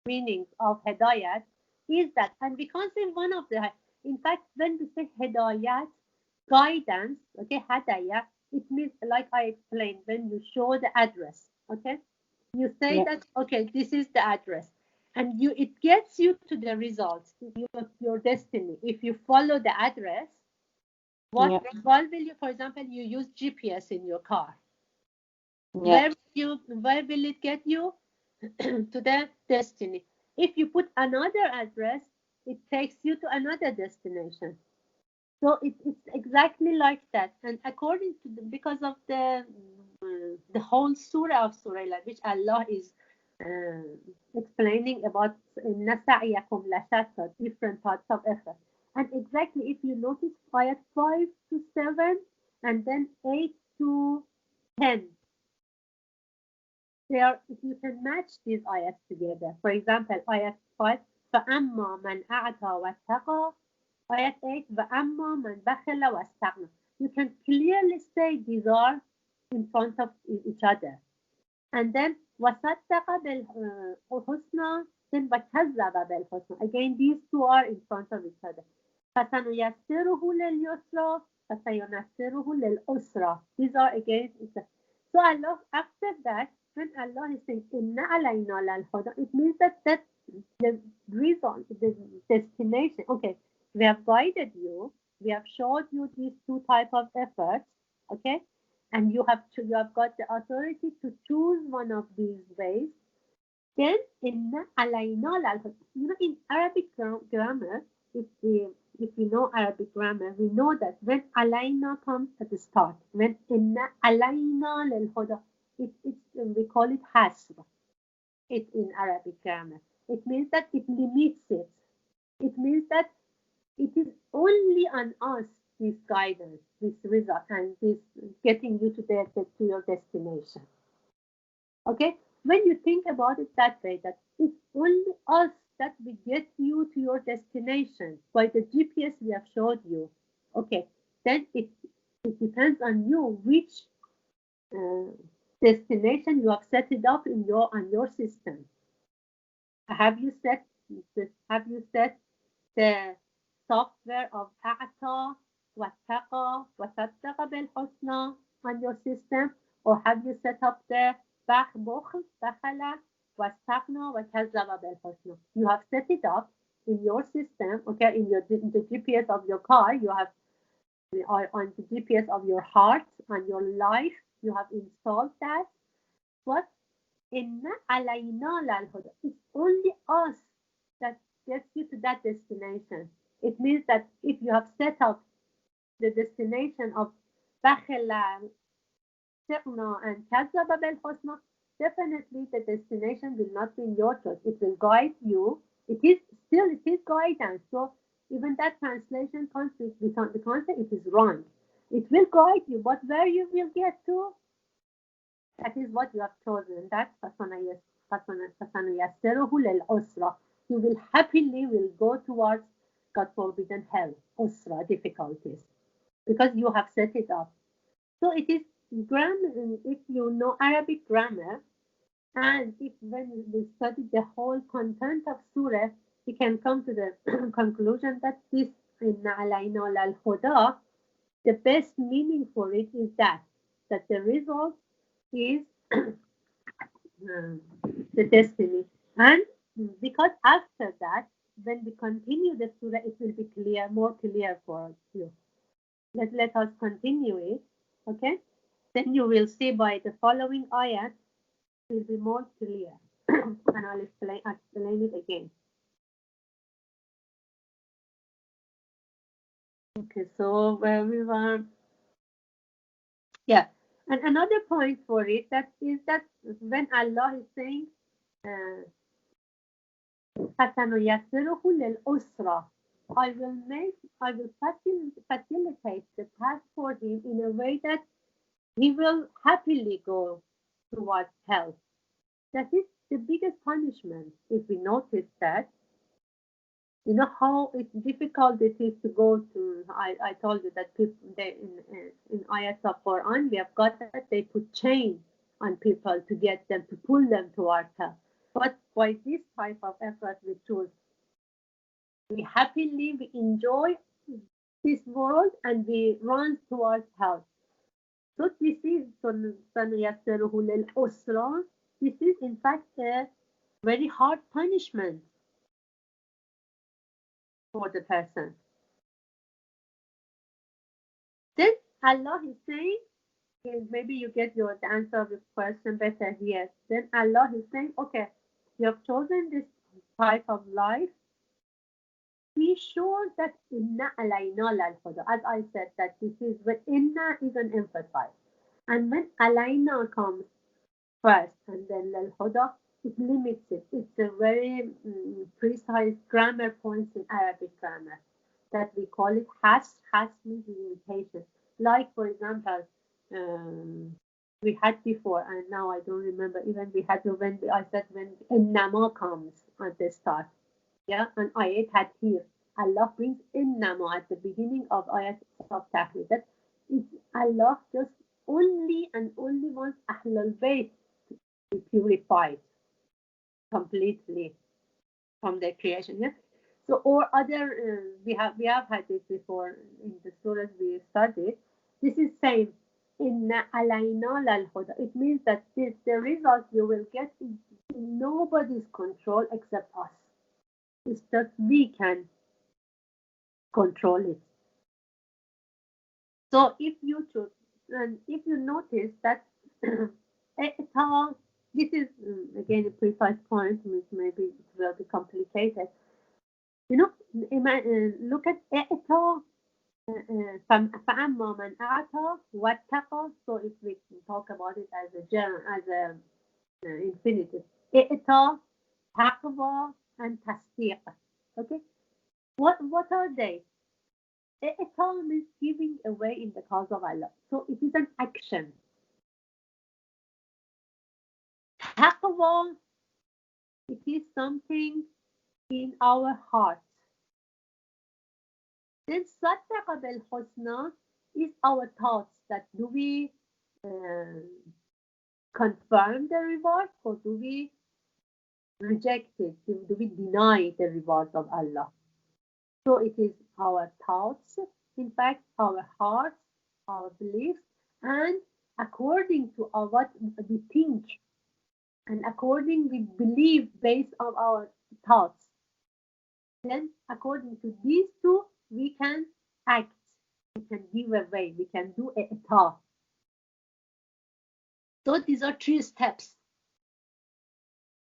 meanings of Hidayat is that, and we can't say one of the, in fact, when we say Hidayat, guidance, okay, Hadaya, it means, like I explained, when you show the address, okay, you say Yeah. that, okay, this is the address, and it gets you to the results, your destiny. If you follow the address, Yeah. what will you, for example, you use GPS in your car. Yeah. Where will it get you? To the destiny. If you put another address, it takes you to another destination. So it's exactly like that. And according to because of the whole surah of Surah Al, which Allah is explaining about نَسَعْيَكُمْ لَشَتَّى, different types of effort. And exactly, if you notice, ayat 5 to 7 and then 8 to 10, if you can match these ayats together. For example, ayat 5, فَأَمَّا مَنْ أَعْطَى وَاتَّقَى. Ayat 8, وَأَمَّا مَنْ بَخِلَ وَاسْتَغْنَى. You can clearly say these are in front of each other. And then وَصَدَّقَ بِالْحُسْنَى, then وَكَذَّبَ بِالْحُسْنَى. Again, these two are in front of each other. فَسَنُيَسِّرُهُ لِلْيُسْرَى فَسَيُنَسِّرُهُ لِلْعُسْرَى. These are again. So Allah, after that, when Allah is saying Inna alayna lal huda, it means that the reason, the destination. Okay, we have guided you, we have showed you these two type of efforts. Okay, and you have got the authority to choose one of these ways. Then Inna alayna lal huda. You know, in Arabic grammar, if we know Arabic grammar, we know that when alayna comes at the start, when inna alayna lil huda, we call it hasr. It in Arabic grammar. It means that it limits it. It means that it is only on us this guidance, this result, and this getting you to your destination. Okay, when you think about it that way, that it's only us that we get you to your destination by the GPS we have showed you. Okay, then it depends on you which uh, destination you have set it up in your system. Have you set have you set the software of أعطى واتقى وصدق بالحسنى on your system, or have you set up the بخل بخل واستغنى وكذب بالحسنى? You have set it up in your system, okay, in the GPS of your car. You have on the GPS of your heart and your life. You have installed that. But إن علينا للهدى. It's only us that gets you to that destination. It means that if you have set up the destination of بخل سقنا and كذب بالحسنى, definitely the destination will not be in your choice. It will guide you. It is guidance. So even that translation concept, the concept, it is wrong. It will guide you, but where you will get to, that is what you have chosen. That فَسَنُيَسِّرُهُ لِلْعُسْرَى. You will happily go towards, God forbidden, hell, usra, difficulties, because you have set it up. So it is grammar. If you know Arabic grammar, and if when we study the whole content of surah, we can come to the conclusion that this Inna alayna lal huda, the best meaning for it is that the result is the destiny. And because after that, when we continue the surah, it will be clear, more clear for you. Let us continue it, okay? Then you will see by the following ayat, it will be more clear. And I'll explain it again. Okay, so where we were, yeah. And another point for it, that is that when Allah is saying, فَسَنُيَسِّرُهُ لِلْعُسْرَى, I will facilitate the path for him in a way that he will happily go towards hell. That is the biggest punishment. If we notice that, you know how difficult it is to go to. I told you that people in ayat of Quran we have got that they put chain on people to get them, to pull them towards hell. But by this type of effort we choose, we happily enjoy this world and we run towards hell. So this is this is in fact a very hard punishment for the person. Then Allah is saying, maybe you get the answer of this question better here. Then Allah is saying, okay, you have chosen this type of life. Be sure that inna alayna lal huda. As I said, that this is when inna is an emphasize. And when alayna comes first and then lal huda, it limits it. It's a very precise grammar points in Arabic grammar that we call it has means limitation. Like for example, we had before, and now I don't remember. Even we had when I said when innama comes at the start, yeah, and ayat had here. Allah brings innama at the beginning of ayat of tahrir. That is Allah just only and only wants Ahlul Bayt to be purified completely from their creation. Yeah. So or other we have had this before in the surahs we studied. This is same. Inna alayna lal huda. It means that the result you will get is in nobody's control except us. It's just we can control it. So if you choose, and if you notice that this is again a precise point, which maybe it will be complicated. You know, look at فَأَمَّا مَنْ أَعْطَى وَاتَّقَى. So if we talk about it as a infinitive, إِعْطَى, تَقْوَى, and tasdiq. Okay, what are they? إِعْطَى means giving away in the cause of Allah. So it is an action. Taqwa, it is something in our hearts. Then صدق بالحسنى is our thoughts, that do we confirm the reward, or do we reject it? Do we deny the rewards of Allah? So it is our thoughts, in fact, our hearts, our beliefs, and according to what we think, and according we believe based on our thoughts. Then according to these two, we can act, we can give away, we can do a task. So these are 3 steps.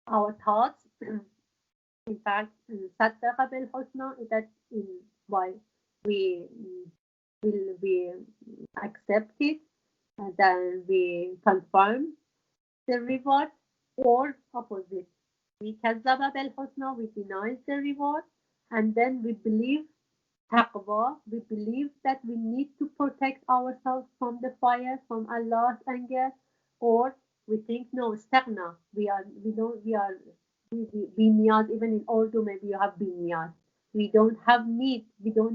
Our thoughts, in fact, صدق بالحسنى, that in why we will be accept it, and then we confirm the reward, or opposite. We كذب بالحسنى, we deny the reward, and then we believe taqwa, we believe that we need to protect ourselves from the fire, from Allah's anger, or we think no, staghna, we biniyat, even in Urdu maybe you have biniyat. We don't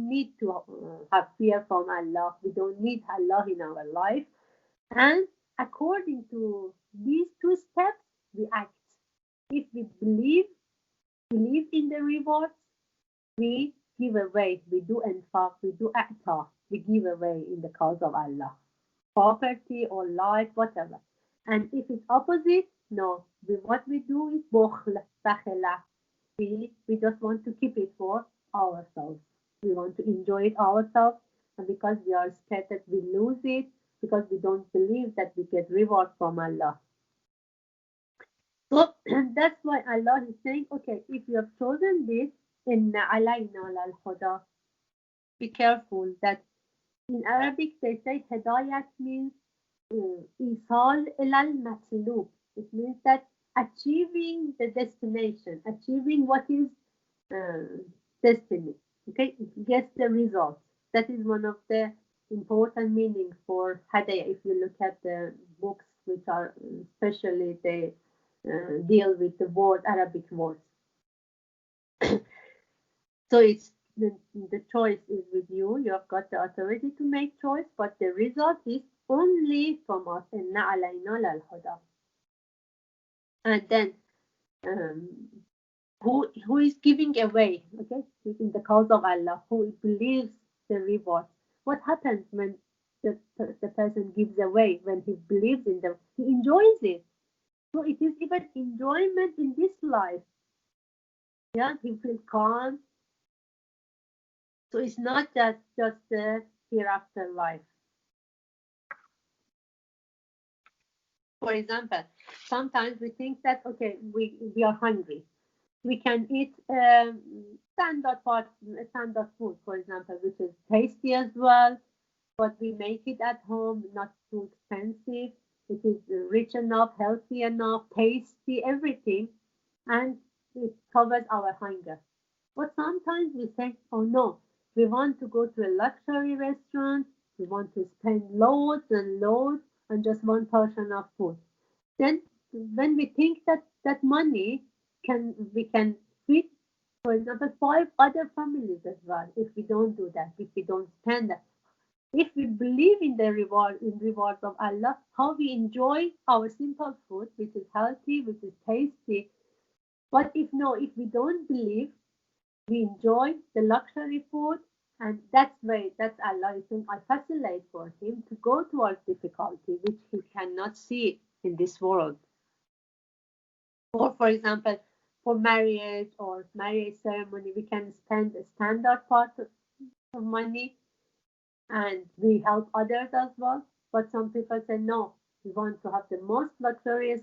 need to have fear from Allah. We don't need Allah in our life. And according to these 2 steps, we act. If we believe in the rewards, we give away, we do infaq, we do a'ta, we give away in the cause of Allah, property or life, whatever. And if it's opposite, no, what we do is bukhl, bakhila. We just want to keep it for ourselves. We want to enjoy it ourselves, and because we are scared that we lose it, because we don't believe that we get reward from Allah. So that's why Allah is saying, okay, if you have chosen this, inna alayna al-huda. Be careful that in Arabic they say hidayat means isal ilal matlub. It means that achieving the destination, achieving what is destiny. Okay, it gets the result. That is one of the important meanings for hadaya. If you look at the books which are especially they deal with the Arabic words. So it's the choice is with you. You have got the authority to make choice, but the result is only from us. Inna alayna al-huda. And then who is giving away? Okay, in the cause of Allah, who believes the reward. What happens when the person gives away? When he believes in them, he enjoys it. So it is even enjoyment in this life. Yeah, he feels calm. So it's not just the hereafter life. For example, sometimes we think that, okay, we are hungry. We can eat standard food, for example, which is tasty as well, but we make it at home, not too expensive. It is rich enough, healthy enough, tasty, everything, and it covers our hunger. But sometimes we say, oh no, we want to go to a luxury restaurant, we want to spend loads and loads on just one portion of food. Then when we think that money we can feed, for example, 5 other families as well, if we don't do that, if we don't spend that. If we believe in the rewards of Allah, how we enjoy our simple food, which is healthy, which is tasty. But if we don't believe, we enjoy the luxury food, and that's Allah is saying, I facilitate for him to go towards difficulty, which he cannot see in this world. Or for example, for marriage or marriage ceremony, we can spend a standard part of money, and we help others as well. But some people say, no, we want to have the most luxurious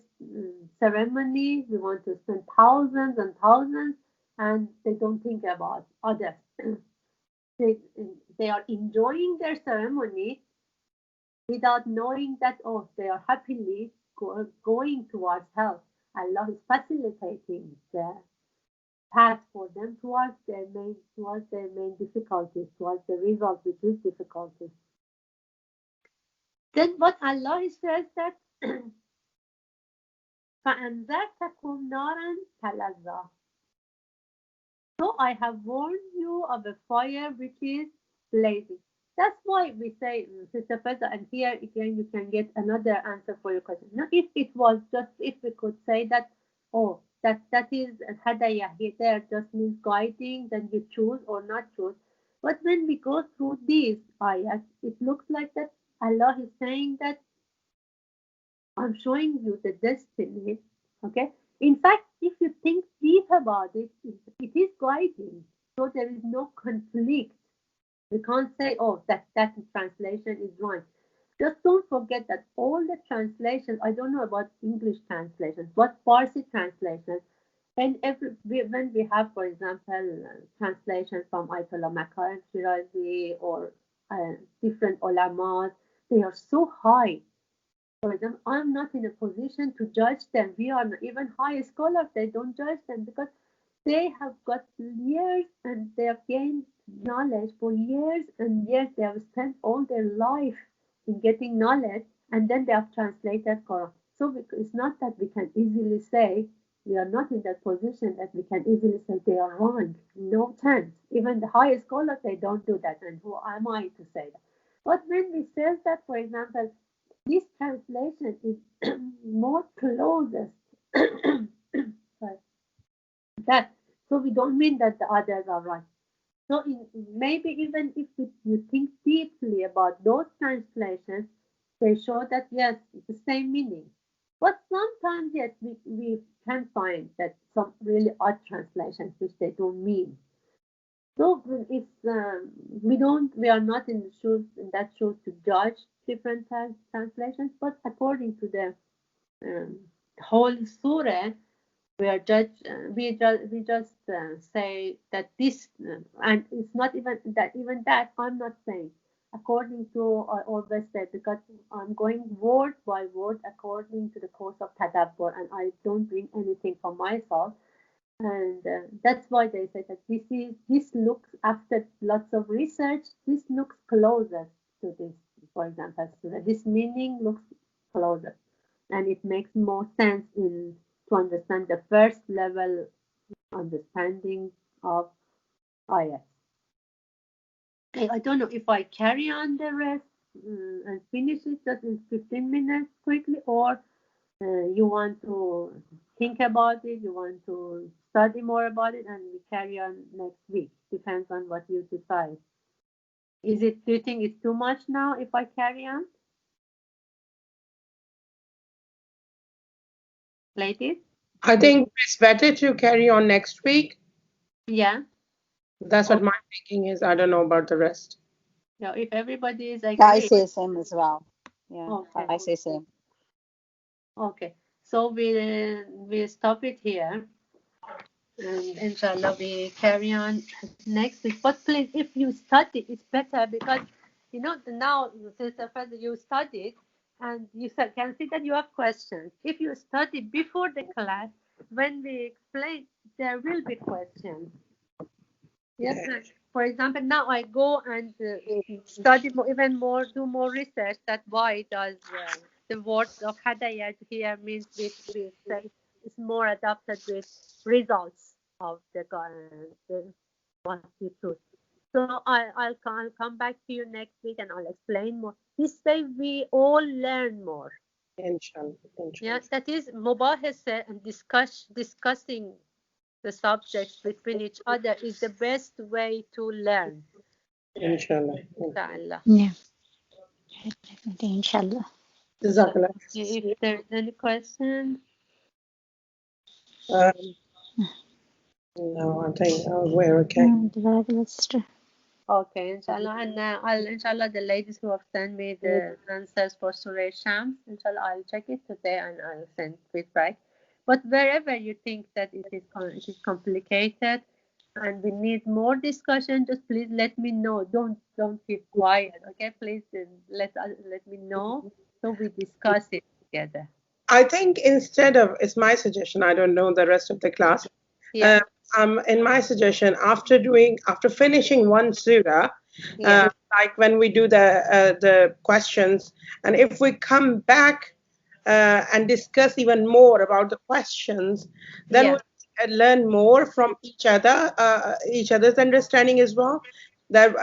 ceremony, we want to spend thousands and thousands, and they don't think about others. They are enjoying their ceremony without knowing that, oh, they are happily going towards hell. Allah is facilitating the path for them towards their main difficulties, towards the result, which is difficulties. Then what Allah says that فَأَنذَرْتَكُمْ نَارًا تَلَظَّى. So I have warned you of a fire which is blazing. That's why we say, Sister Feza, and here again you can get another answer for your question. Now, if it was just, if we could say that, oh, that is hadaya, there just means guiding, then you choose or not choose. But when we go through these ayahs, it looks like that Allah is saying that I'm showing you the destiny. Okay. In fact, if you think deep about it, it is guiding. So there is no conflict. We can't say, oh, that translation is wrong. Just don't forget that all the translations, I don't know about English translations, but Farsi translations, and when we have, for example, translations from Ayatollah Makkar Shirazi or different ulamas, they are so high. For example, I'm not in a position to judge them. We are not, even high scholars, they don't judge them because they have got years and they have gained knowledge for years and years. They have spent all their life in getting knowledge and then they have translated Quran. So it's not that we can easily say, we are not in that position that we can easily say they are wrong. No chance. Even the highest scholars, they don't do that. And who am I to say that? But when we say that, for example, this translation is more closest sorry, that. So we don't mean that the others are right. So maybe even if you think deeply about those translations, they show that yes, it's the same meaning. But sometimes yes, we can find that some really odd translations which they don't mean. So it's we are not in that shoes to judge different translations, but according to the whole surah, we just say that this, and it's not even that I'm not saying according to I always say, because I'm going word by word according to the course of tadabbur, and I don't bring anything from myself. And that's why they say that this looks, after lots of research, this looks closer to this, for example, this meaning looks closer, and it makes more sense to understand the first level understanding of ayat. Okay, I don't know if I carry on the rest and finish it just in 15 minutes quickly, or you want to think about it, you want to study more about it, and we carry on next week. Depends on what you decide. Do you think it's too much now if I carry on? Ladies? I think it's better to carry on next week. Yeah. That's what my thinking is. I don't know about the rest. Yeah, if everybody is I agree. say same as well. Yeah, Okay. I say same. Okay. So we stop it here. And inshallah we carry on next week. But please, if you study, it's better, because now, Sister Fazil, you studied and you can see that you have questions. If you study before the class, when we explain, there will be questions. Yes. For example, now I go and study even more, do more research. That why does the word of hadayat here means with it's more adapted with results of the what you choose. So I'll come back to you next week and I'll explain more. This way we all learn more. Inshallah. Yeah, that is mubahasa and discussing the subjects between each other is the best way to learn. Inshallah. Inshallah. Yeah. Inshallah. Jazakallah. If there's any question. No, I think we're okay. Jazakallah, sister. Okay, inshallah. And inshallah, the ladies who have sent me the answers for Surah Shams, inshallah, I'll check it today and I'll send feedback. But wherever you think that it is complicated and we need more discussion, just please let me know. Don't keep quiet, okay? Please let me know so we discuss it together. I think instead of, it's my suggestion, I don't know the rest of the class. Yeah. In my suggestion, after finishing one surah, Yeah. like when we do the questions, and if we come back and discuss even more about the questions, then learn more from each other's understanding as well. That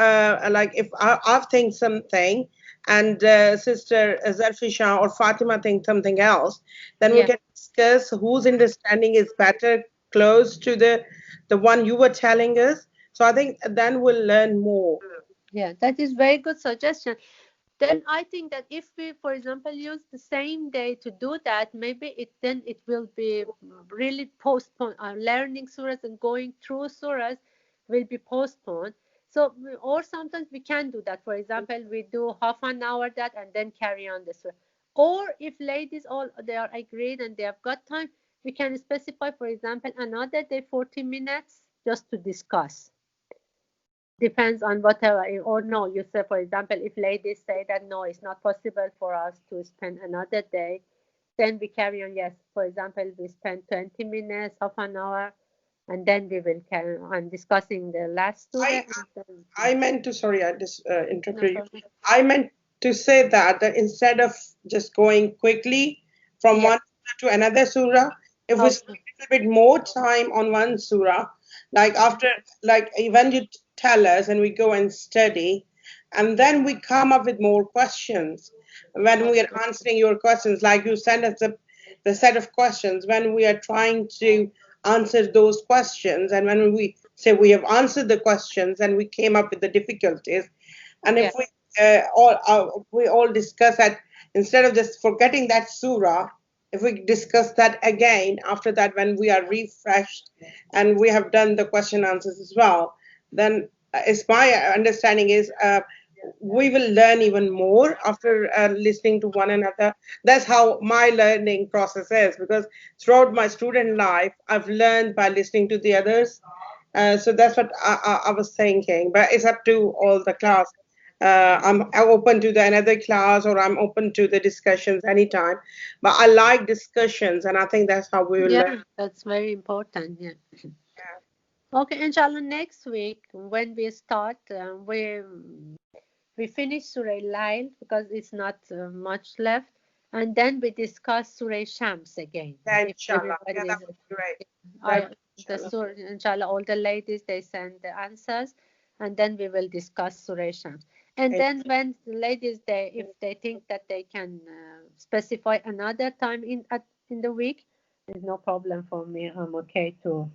like if I think something and Sister Zarfisha or Fatima think something else, then we Yeah. can discuss whose understanding is better, close to the one you were telling us. So I think then we'll learn more. Yeah, that is very good suggestion. Then I think that if we, for example, use the same day to do that, maybe it will be really postponed. Learning surahs and going through surahs will be postponed. So, or sometimes we can do that. For example, we do half an hour that and then carry on the surah. Or if ladies all they are agreed and they have got time, we can specify, for example, another day 40 minutes just to discuss. Depends on whatever, or no, you say, for example, if ladies say that no, it's not possible for us to spend another day, then we carry on. Yes, for example, we spend 20 minutes, half an hour, and then we will carry on discussing the last surah. I And then, I meant to, sorry, I just no interrupted you. problem. I meant to say that instead of just going quickly from Yeah. one surah to another surah, if we spend Okay. a little bit more time on one surah, like after, like when you tell us and we go and study, and then we come up with more questions. When we are Okay. answering your questions, like you send us the set of questions, when we are trying to answer those questions, and when we say we have answered the questions and we came up with the difficulties, and Yeah. if we all discuss that instead of just forgetting that surah, if we discuss that again after that when we are refreshed and we have done the question answers as well, then it's my understanding is we will learn even more after listening to one another. That's how my learning process is, because throughout my student life I've learned by listening to the others. So that's what I was thinking, but it's up to all the class. I'm open to the another class, or I'm open to the discussions anytime, but I like discussions, and I think that's how we will learn. Yeah, that's very important. Yeah. Okay, inshallah, next week when we start, we finish Surah Lail because it's not much left, and then we discuss Surah Shams again. Yeah, If inshallah. Yeah, everybody that is, would be great. That I, the inshallah. Surah, inshallah, all the ladies they send the answers, and then we will discuss Surah Shams. And then when the ladies they, if they think that they can specify another time in the week, there's no problem for me. I'm okay to.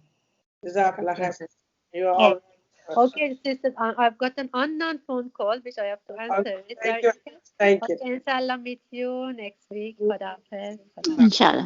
Jazakallah khair. You are Oh, all right. okay, sister. I've got an unknown phone call which I have to Okay, answer. Is thank that you. okay? Thank you. Okay, inshallah, meet you next week. Khuda Hafiz. Inshallah.